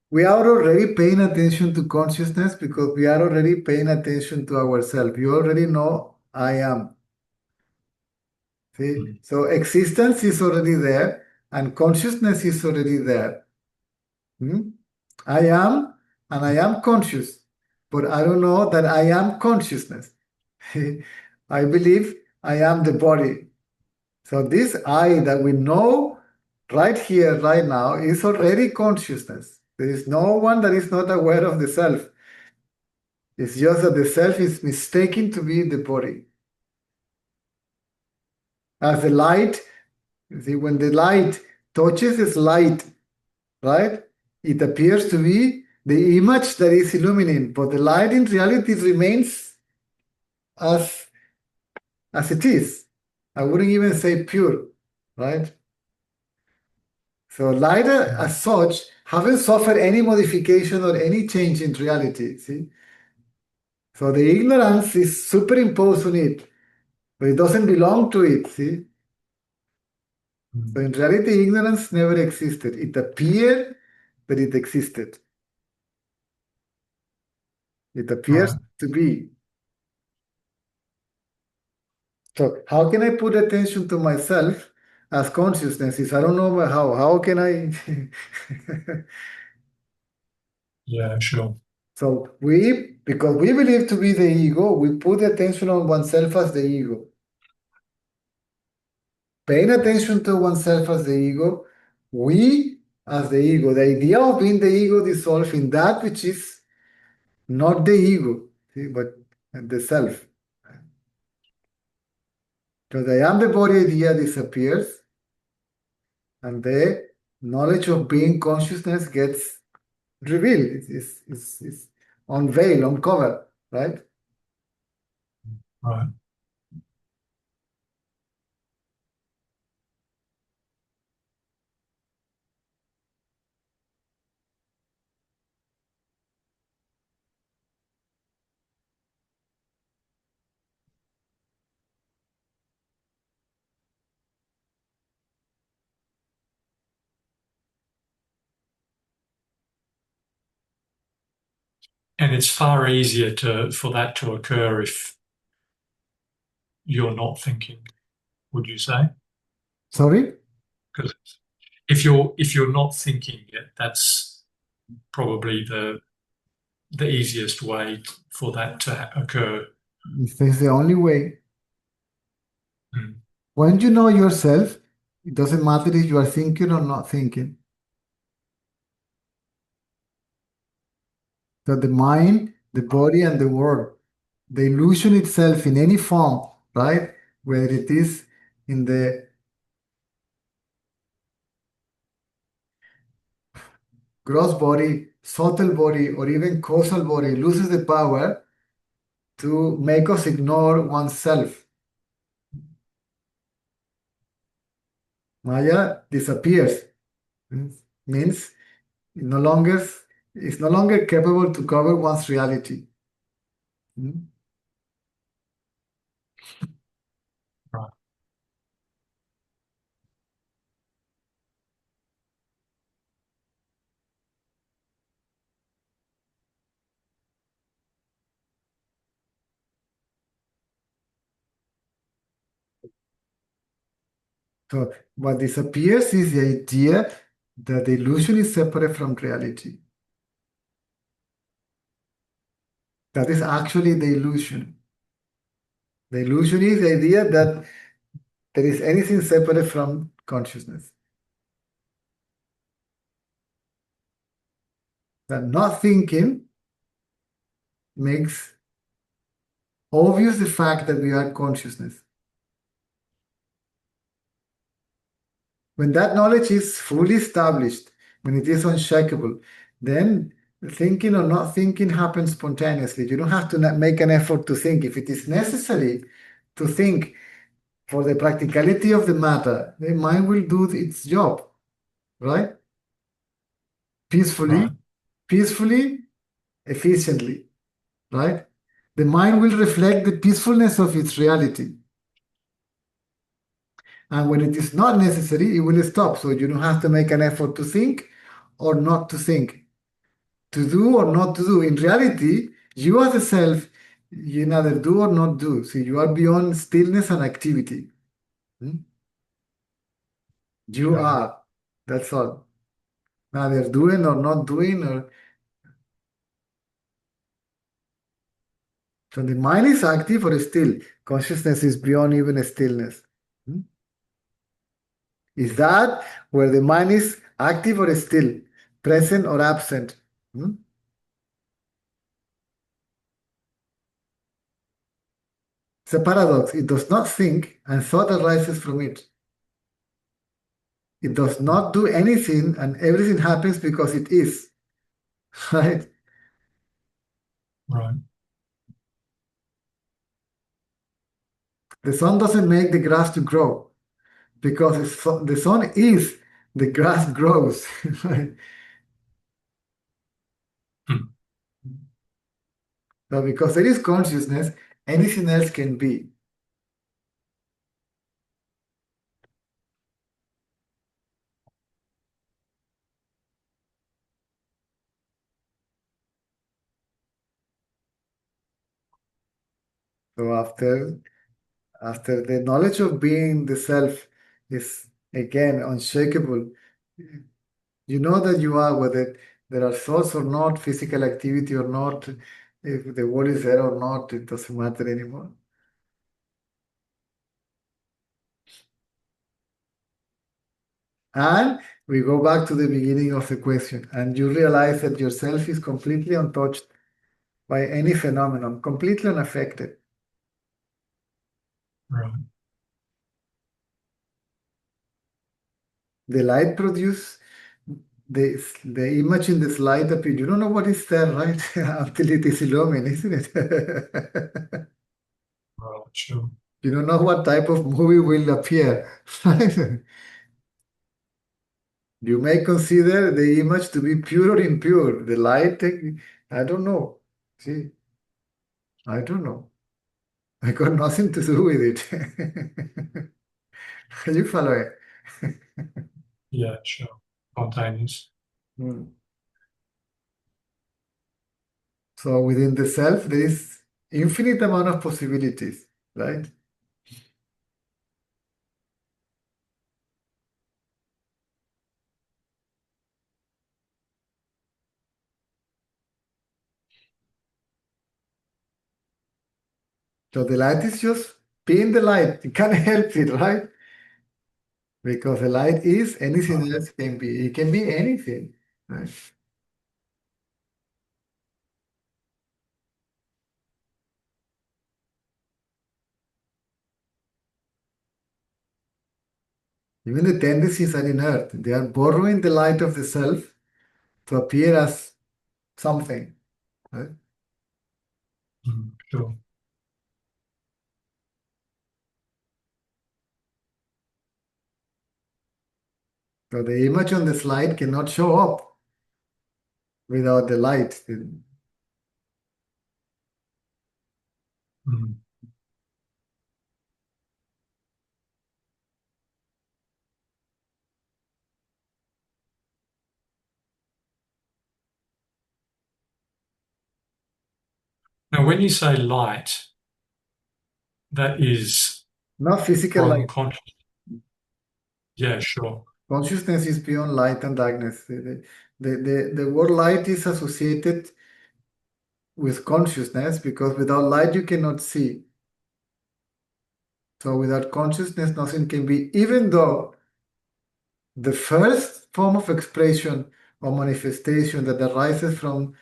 [SPEAKER 2] We are already paying attention to consciousness because we are already paying attention to ourselves. You already know I am. See?
[SPEAKER 6] Mm.
[SPEAKER 2] So existence is already there and consciousness is already there. Hmm? I am and I am conscious, but I don't know that I am consciousness. I believe I am the body. So this I that we know right here, right now, is already consciousness. There is no one that is not aware of the self. It's just that the self is mistaken to be the body. As the light, you see, when the light touches its light, right? It appears to be the image that is illuminating, but the light in reality remains as as it is. I wouldn't even say pure, right? So light as such haven't suffered any modification or any change in reality. See, so the ignorance is superimposed on it, but it doesn't belong to it. See, so
[SPEAKER 6] Mm.
[SPEAKER 2] in reality, ignorance never existed. It appeared that it existed. It appears
[SPEAKER 6] Right.
[SPEAKER 2] to be. So how can I put attention to myself as consciousness if I don't know how? How can I?
[SPEAKER 6] Yeah, sure.
[SPEAKER 2] So because we believe to be the ego, we put attention on oneself as the ego. Paying attention to oneself as the ego, we as the ego. The idea of being the ego dissolves in that which is not the ego, see, but the self. So the I am the body idea disappears, and the knowledge of being consciousness gets revealed. It's unveiled, uncovered, right?
[SPEAKER 6] Right. And it's far easier for that to occur if you're not thinking, would you say?
[SPEAKER 2] Sorry?
[SPEAKER 6] Because if you're not thinking it, that's probably the easiest way for that to occur.
[SPEAKER 2] This is the only way.
[SPEAKER 6] Mm.
[SPEAKER 2] When you know yourself, it doesn't matter if you are thinking or not thinking. So the mind, the body, and the world, the illusion itself in any form, right? Whether it is in the gross body, subtle body, or even causal body, loses the power to make us ignore oneself. Maya disappears. Means it no longer is no longer capable to cover one's reality. Mm.
[SPEAKER 6] Right.
[SPEAKER 2] So what disappears is the idea that the illusion is separate from reality. That is actually the illusion. The illusion is the idea that there is anything separate from consciousness. That not thinking makes obvious the fact that we are consciousness. When that knowledge is fully established, when it is unshakable, then thinking or not thinking happens spontaneously. You don't have to make an effort to think. If it is necessary to think for the practicality of the matter, the mind will do its job, right?
[SPEAKER 6] Right.
[SPEAKER 2] Peacefully, efficiently, right? The mind will reflect the peacefulness of its reality. And when it is not necessary, it will stop. So you don't have to make an effort to think or not to think, to do or not to do. In reality, you as a self, you neither do or not do. So you are beyond stillness and activity. Hmm? You
[SPEAKER 6] Okay.
[SPEAKER 2] are. That's all. Neither doing or not doing. Or so the mind is active or still. Consciousness is beyond even stillness. Hmm? Is that where the mind is active or still, present or absent? Hmm? It's a paradox. It does not think, and thought arises from it. It does not do anything, and everything happens because it is. Right?
[SPEAKER 6] Right.
[SPEAKER 2] The sun doesn't make the grass to grow because the sun is the grass grows. Right?
[SPEAKER 6] Hmm.
[SPEAKER 2] So because there is consciousness, anything else can be. So after the knowledge of being the self is again unshakable, you know that you are, whether there are thoughts or not, physical activity or not, if the world is there or not, it doesn't matter anymore. And we go back to the beginning of the question, and you realize that yourself is completely untouched by any phenomenon, completely unaffected.
[SPEAKER 6] Right.
[SPEAKER 2] The light produced, the image in the slide appears. You don't know what is there, right? Until it is illuminated, isn't it?
[SPEAKER 6] Right. Sure.
[SPEAKER 2] You don't know what type of movie will appear, right? You may consider the image to be pure or impure. The light, I don't know. See, I don't know. I got nothing to do with it. You follow it?
[SPEAKER 6] Yeah. Sure. Spontaneous.
[SPEAKER 2] Hmm. So within the self, there is infinite amount of possibilities, right? So the light is just being the light. You can't help it, right? Because the light is anything
[SPEAKER 6] Right.
[SPEAKER 2] else can be. It can be anything, right? Even the tendencies are inert. They are borrowing the light of the self to appear as something, right?
[SPEAKER 6] Sure.
[SPEAKER 2] So the image on the slide cannot show up without the light.
[SPEAKER 6] Mm. Now, when you say light, that is
[SPEAKER 2] Not physical
[SPEAKER 6] from
[SPEAKER 2] light.
[SPEAKER 6] conscious. Yeah. Sure.
[SPEAKER 2] Consciousness is beyond light and darkness. The word light is associated with consciousness because without light you cannot see. So without consciousness, nothing can be, even though the first form of expression or manifestation that arises from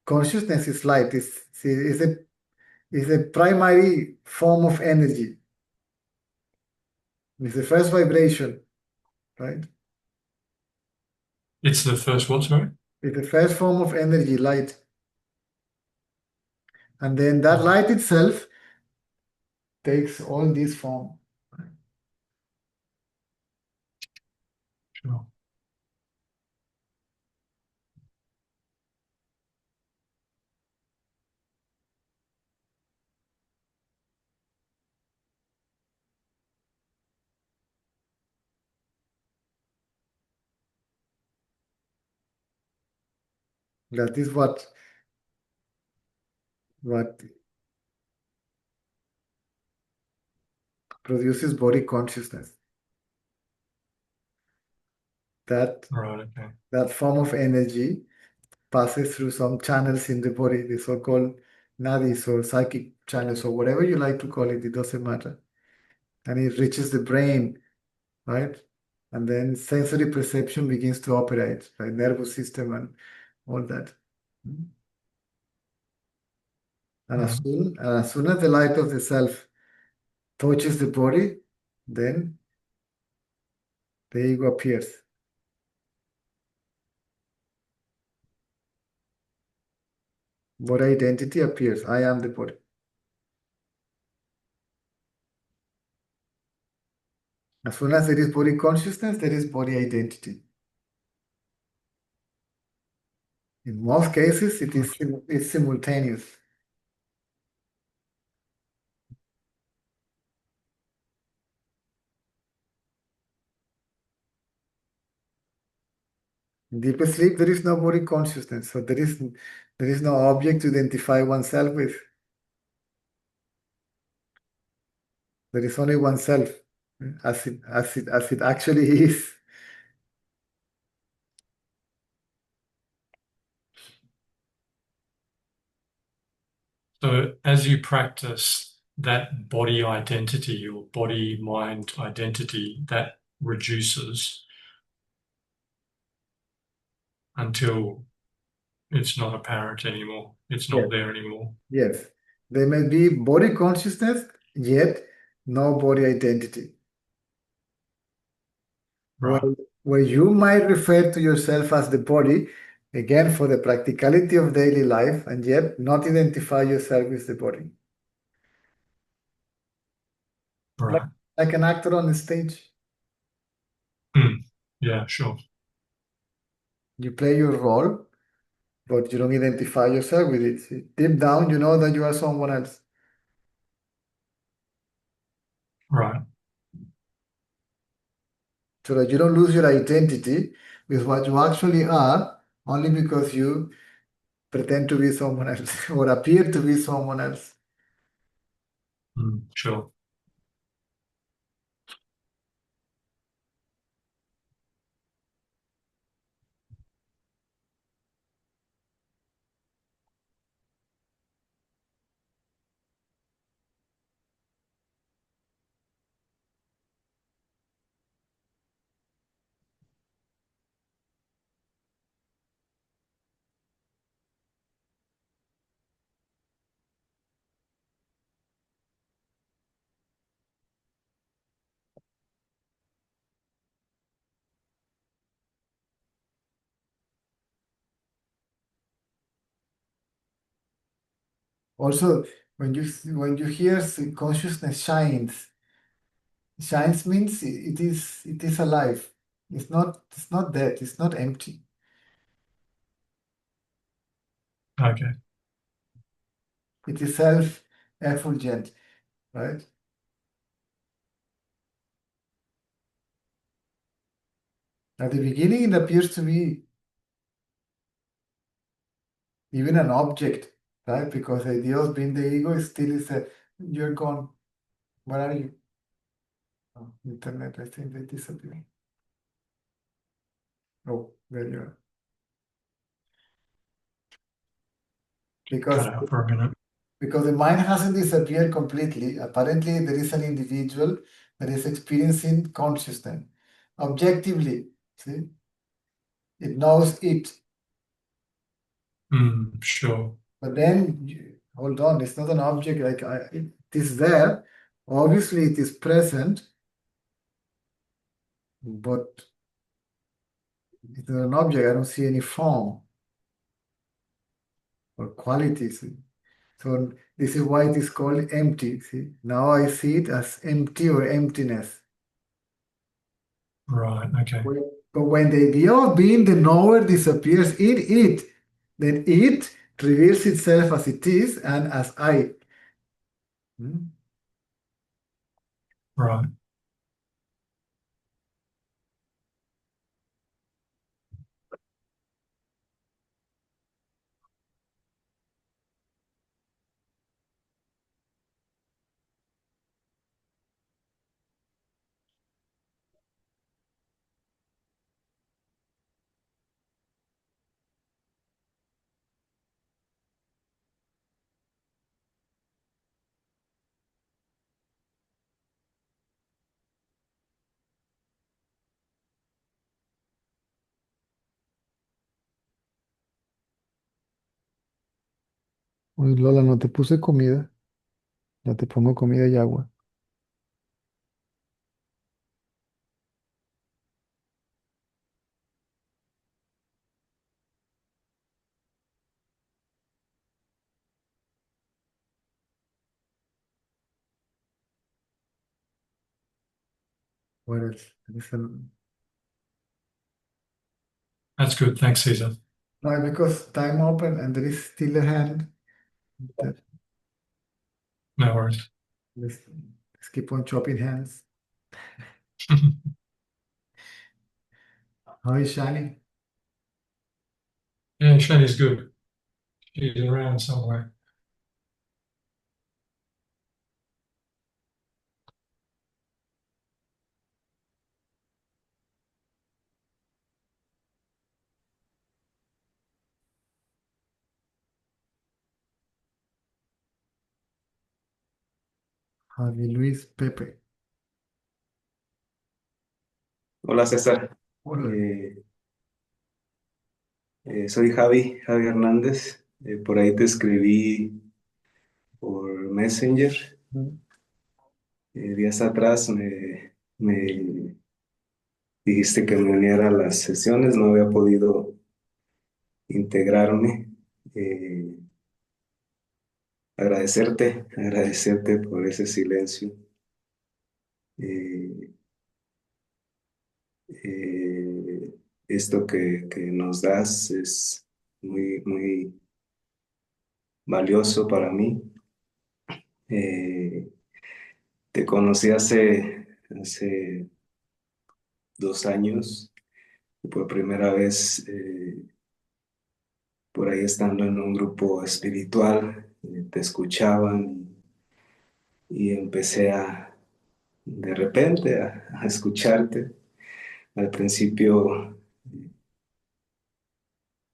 [SPEAKER 2] consciousness is light, is a primary form of energy. It's the first vibration, right?
[SPEAKER 6] It's the first what, sorry?
[SPEAKER 2] It's the first form of energy, light. And then that light itself takes all this form.
[SPEAKER 6] Sure.
[SPEAKER 2] That is what produces body consciousness. That
[SPEAKER 6] Right. Okay.
[SPEAKER 2] that form of energy passes through some channels in the body, the so-called nadis or psychic channels or whatever you like to call it, it doesn't matter. And it reaches the brain, right? And then sensory perception begins to operate, right? Nervous system and all that. And
[SPEAKER 6] Right.
[SPEAKER 2] as soon as the light of the self touches the body, then the ego appears. Body identity appears. I am the body. As soon as there is body consciousness, there is body identity. In most cases, it's simultaneous. In deeper sleep, there is no body consciousness, so there is no object to identify oneself with. There is only oneself, as it actually is.
[SPEAKER 6] So as you practice that body identity or body mind identity, that reduces until it's not apparent anymore. It's
[SPEAKER 2] Yes,
[SPEAKER 6] not there anymore.
[SPEAKER 2] yes. There may be body consciousness, yet no body identity. Where,
[SPEAKER 6] Right.
[SPEAKER 2] where you might refer to yourself as the body, again for the practicality of daily life, and yet not identify yourself with the body. Like,
[SPEAKER 6] Right.
[SPEAKER 2] like an actor on the stage.
[SPEAKER 6] Mm. Yeah, sure.
[SPEAKER 2] You play your role, but you don't identify yourself with it. Deep down, you know that you are someone else.
[SPEAKER 6] Right.
[SPEAKER 2] So that you don't lose your identity with what you actually are, only because you pretend to be someone else or appear to be someone else.
[SPEAKER 6] Sure.
[SPEAKER 2] Also, when you hear consciousness shines means it is alive. It's not dead. It's not empty.
[SPEAKER 6] Okay.
[SPEAKER 2] It is self-effulgent, right? At the beginning, it appears to be even an object, right? Because the idea of being the ego is still is a you're gone. Where are you? Oh, internet, I think they disappear. Oh, there you are.
[SPEAKER 6] Cut
[SPEAKER 2] Because
[SPEAKER 6] out for a minute.
[SPEAKER 2] because the mind hasn't disappeared completely. Apparently, there is an individual that is experiencing consciousness objectively. See, it knows it,
[SPEAKER 6] Sure.
[SPEAKER 2] but then hold on, it's not an object like it is there. Obviously, it is present, but it's not an object. I don't see any form or qualities. So this is why it is called empty. See, now I see it as empty or emptiness.
[SPEAKER 6] Right. Okay.
[SPEAKER 2] But when the idea of being the knower disappears in it, then it reveals itself as it is and as I. Hmm?
[SPEAKER 6] Right.
[SPEAKER 2] Uy, Lola, no te puse comida. Ya te pongo comida y agua. What else?
[SPEAKER 6] That's good. Thanks, Caesar.
[SPEAKER 2] No, because time open and there is still a hand. That-
[SPEAKER 6] No worries.
[SPEAKER 2] let's keep on chopping hands. How is Shani?
[SPEAKER 6] Yeah, Shani's good. She's around somewhere.
[SPEAKER 2] Javi Luis Pepe.
[SPEAKER 7] Hola César.
[SPEAKER 2] Hola.
[SPEAKER 7] Eh, soy Javi Hernández. Por ahí te escribí por Messenger. Días atrás me dijiste que me uniera a las sesiones, no había podido integrarme. Eh, agradecerte por ese silencio. Eh, Esto que nos das es muy valioso para mí. Eh, Te conocí hace 2 años, por primera vez por ahí estando en un grupo espiritual, te escuchaban y empecé de repente a escucharte. Al principio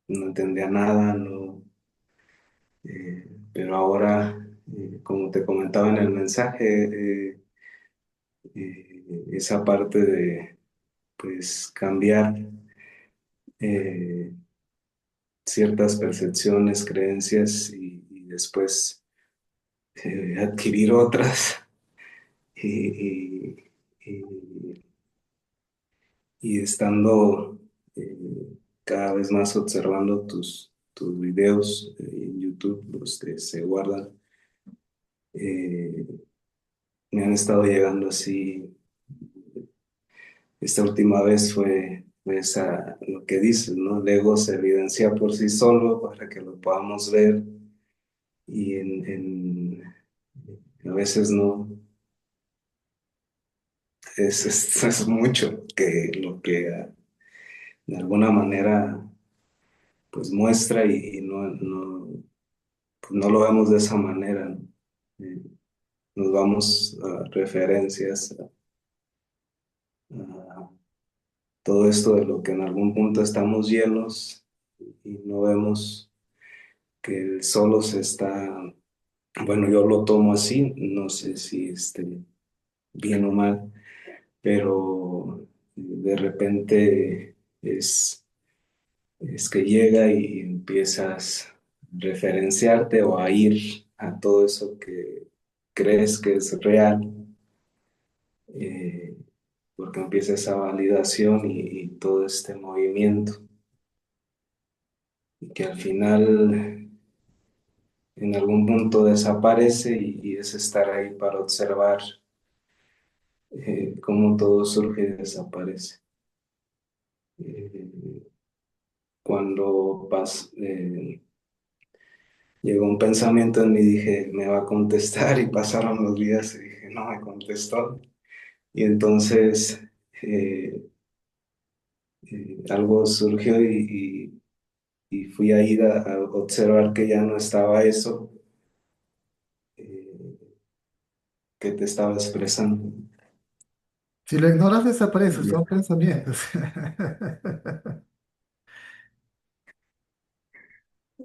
[SPEAKER 7] no entendía nada, no, pero ahora, como te comentaba en el mensaje, esa parte de pues cambiar eh, ciertas percepciones, creencias y después adquirir otras y, y- y- y estando cada vez más observando tus videos en YouTube, los que se guardan, eh, me han estado llegando así. Esta última vez fue lo que dices, ¿no? El ego se evidencia por sí solo para que lo podamos ver y a veces no, es mucho que lo que de alguna manera pues muestra y pues, no lo vemos de esa manera, ¿no? Eh, Nos vamos a referencias a todo esto de lo que en algún punto estamos llenos y no vemos que el solo se está, bueno, yo lo tomo así, no sé si bien o mal, pero de repente es que llega y empiezas a referenciarte o a ir a todo eso que crees que es real, eh, porque empieza esa validación y todo este movimiento, y que al final en algún punto desaparece y es estar ahí para observar cómo todo surge y desaparece. Eh, cuando llegó un pensamiento en mí, dije, me va a contestar y pasaron los días y dije, no me contestó. Y entonces algo surgió y fui a ir a observar que ya no estaba eso eh, que te estaba expresando.
[SPEAKER 2] Si lo ignoras, desaparece,
[SPEAKER 7] Ya.
[SPEAKER 2] son pensamientos.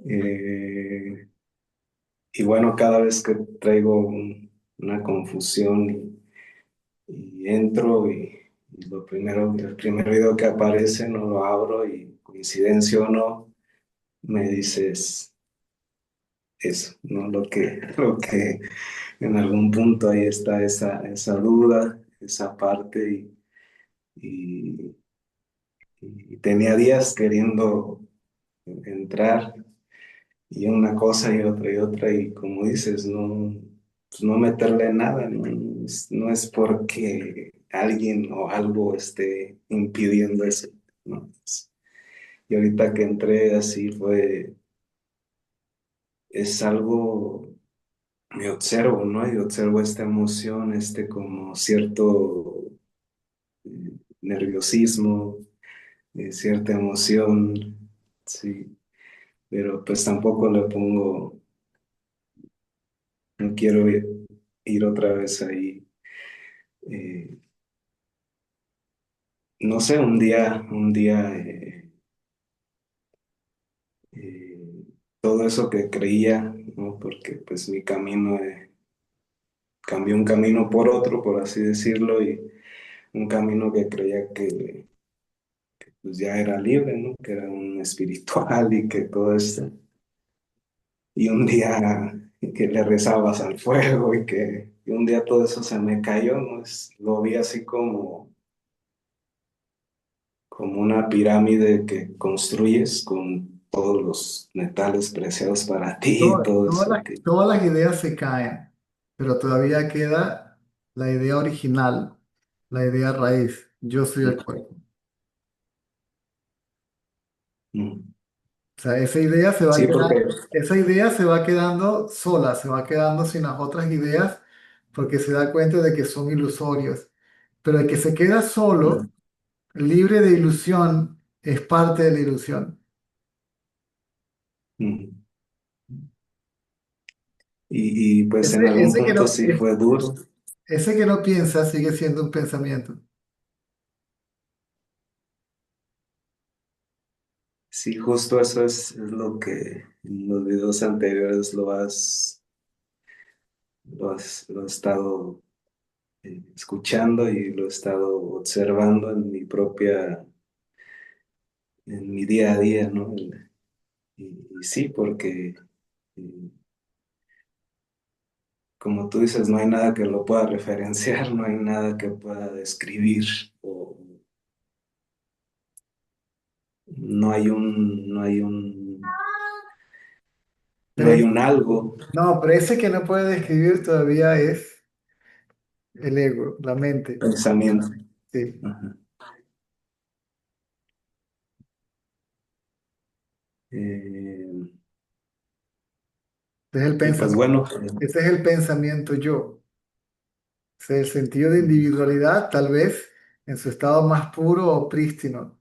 [SPEAKER 7] Eh, y bueno, cada vez que traigo una confusión y entro y el primer video que aparece no lo abro y coincidencia o no, me dices eso, ¿no? Lo que en algún punto ahí está esa duda, esa parte y, y tenía días queriendo entrar y una cosa y otra y como dices, no, pues no meterle nada, no es porque alguien o algo esté impidiendo eso, ¿no? Y ahorita que entré así es algo, me observo, ¿no? Y observo esta emoción, como cierto nerviosismo, cierta emoción, sí, pero pues tampoco le pongo, no quiero ir otra vez ahí. eh, no sé, un día, todo eso que creía, ¿no? Porque pues mi camino, cambié un camino por otro, por así decirlo, y un camino que creía que pues ya era libre, ¿no? Que era un espiritual y que todo esto. Y un día que le rezabas al fuego y un día todo eso se me cayó, ¿no? Lo vi así como una pirámide que construyes con todos los metales preciados para ti y todo eso
[SPEAKER 2] Todas las ideas se caen, pero todavía queda la idea original, la idea raíz. Yo soy el cuerpo.
[SPEAKER 7] mm.
[SPEAKER 2] O sea, esa idea se va a
[SPEAKER 7] Sí,
[SPEAKER 2] quedar,
[SPEAKER 7] porque
[SPEAKER 2] esa idea se va quedando sola, se va quedando sin las otras ideas porque se da cuenta de que son ilusorios. Pero el que se queda
[SPEAKER 7] mm,
[SPEAKER 2] solo, libre de ilusión, es parte de la ilusión.
[SPEAKER 7] mm. Y pues en
[SPEAKER 2] Ese,
[SPEAKER 7] algún
[SPEAKER 2] ese que
[SPEAKER 7] punto
[SPEAKER 2] no,
[SPEAKER 7] sí fue duro.
[SPEAKER 2] ese que no piensa sigue siendo un pensamiento.
[SPEAKER 7] Sí, justo eso es lo que en los videos anteriores lo he estado escuchando y lo he estado observando en mi día a día, ¿no? Y sí, porque eh, como tú dices, no hay nada que lo pueda referenciar, no hay nada que pueda describir, o no
[SPEAKER 2] Pero
[SPEAKER 7] hay un algo,
[SPEAKER 2] no, pero ese que no puede describir todavía es el ego, la mente.
[SPEAKER 7] pensamiento.
[SPEAKER 2] Sí.
[SPEAKER 7] Ajá. Eh,
[SPEAKER 2] Ese es el
[SPEAKER 7] y pues
[SPEAKER 2] pensamiento,
[SPEAKER 7] bueno,
[SPEAKER 2] ese es el pensamiento yo. Ese es el sentido de individualidad, tal vez en su estado más puro o prístino.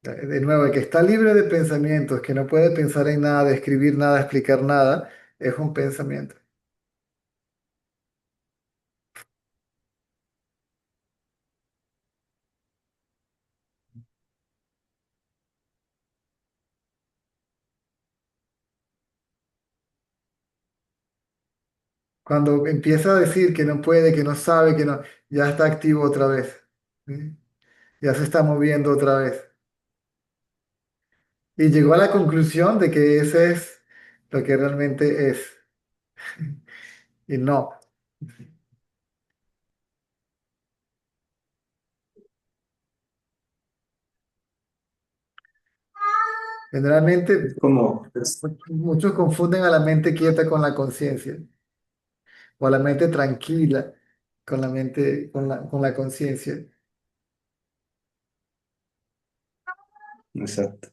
[SPEAKER 2] De nuevo, el que está libre de pensamientos, que no puede pensar en nada, escribir nada, explicar nada, es un pensamiento. Cuando empieza a decir que no puede, que no sabe, que no, ya está activo otra vez. ¿Sí? Ya se está moviendo otra vez. Y llegó a la conclusión de que ese es lo que realmente es. Y no. Generalmente,
[SPEAKER 7] Es como,
[SPEAKER 2] muchos confunden a la mente quieta con la conciencia, o a la mente tranquila con la mente, con la conciencia.
[SPEAKER 7] exacto.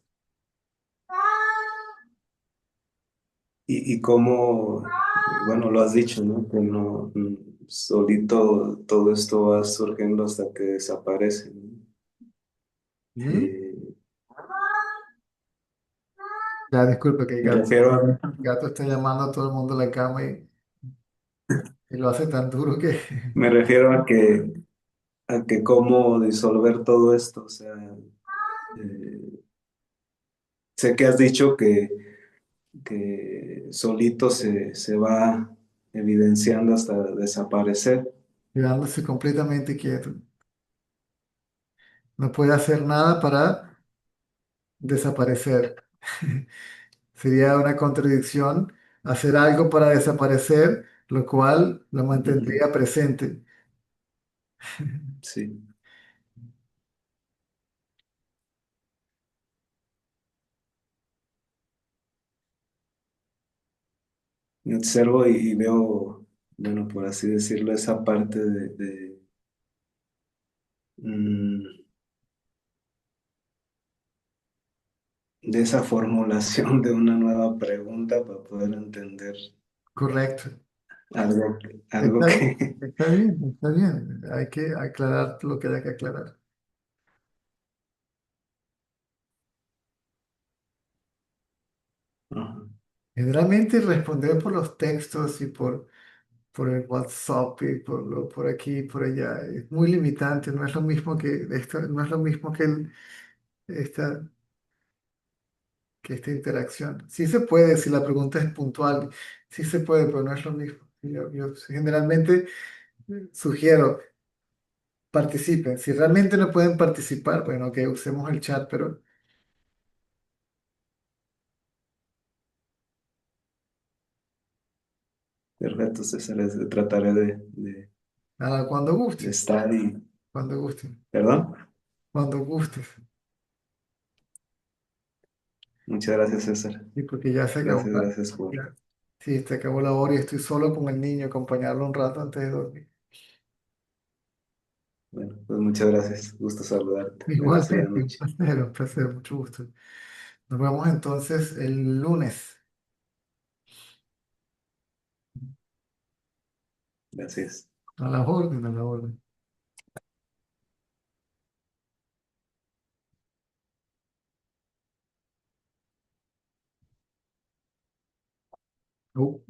[SPEAKER 7] Y como, bueno, lo has dicho, ¿no? Que no, solito todo esto va surgiendo hasta que desaparece, ¿no?
[SPEAKER 2] ¿Mm?
[SPEAKER 7] Eh,
[SPEAKER 2] Ya, disculpe que
[SPEAKER 7] me refiero a,
[SPEAKER 2] el gato está llamando a todo el mundo a la cama y lo hace tan duro que...
[SPEAKER 7] me refiero a que cómo disolver todo esto, o sea, eh, sé que has dicho que solito se va evidenciando hasta desaparecer.
[SPEAKER 2] quedándose completamente quieto. No puede hacer nada para desaparecer. Sería una contradicción hacer algo para desaparecer, lo cual lo
[SPEAKER 7] Ujú.
[SPEAKER 2] mantendría presente.
[SPEAKER 7] Sí, me observo y veo, bueno, por así decirlo, esa parte mm, de esa formulación de una nueva pregunta para poder entender
[SPEAKER 2] Correcto.
[SPEAKER 7] algo, algo
[SPEAKER 2] Está bien,
[SPEAKER 7] que...
[SPEAKER 2] está bien, está bien. Hay que aclarar lo que haya que aclarar.
[SPEAKER 7] Ajá.
[SPEAKER 2] Generalmente responder por los textos y por el WhatsApp y por aquí y por allá es muy limitante. No es lo mismo que esto, no es lo mismo que esta, que esta interacción. Sí se puede si la pregunta es puntual, sí se puede, pero no es lo mismo. Yo generalmente sugiero participen. Si realmente no pueden participar, bueno, que usemos el chat, pero
[SPEAKER 7] Perfecto, César, trataré
[SPEAKER 2] nada,
[SPEAKER 7] de estar y...
[SPEAKER 2] cuando gusten,
[SPEAKER 7] ¿Perdón?
[SPEAKER 2] cuando gustes.
[SPEAKER 7] Muchas gracias, César.
[SPEAKER 2] Y porque ya se acabó
[SPEAKER 7] Gracias, gracias por...
[SPEAKER 2] ya, sí, se acabó la hora y estoy solo con el niño, acompañarlo un rato antes de dormir.
[SPEAKER 7] Bueno, pues muchas gracias. Gusto saludarte. El resto de la
[SPEAKER 2] Igualmente,
[SPEAKER 7] noche.
[SPEAKER 2] un placer, mucho gusto. Nos vemos entonces el lunes.
[SPEAKER 7] Gracias.
[SPEAKER 2] A la orden, a la orden. Oh.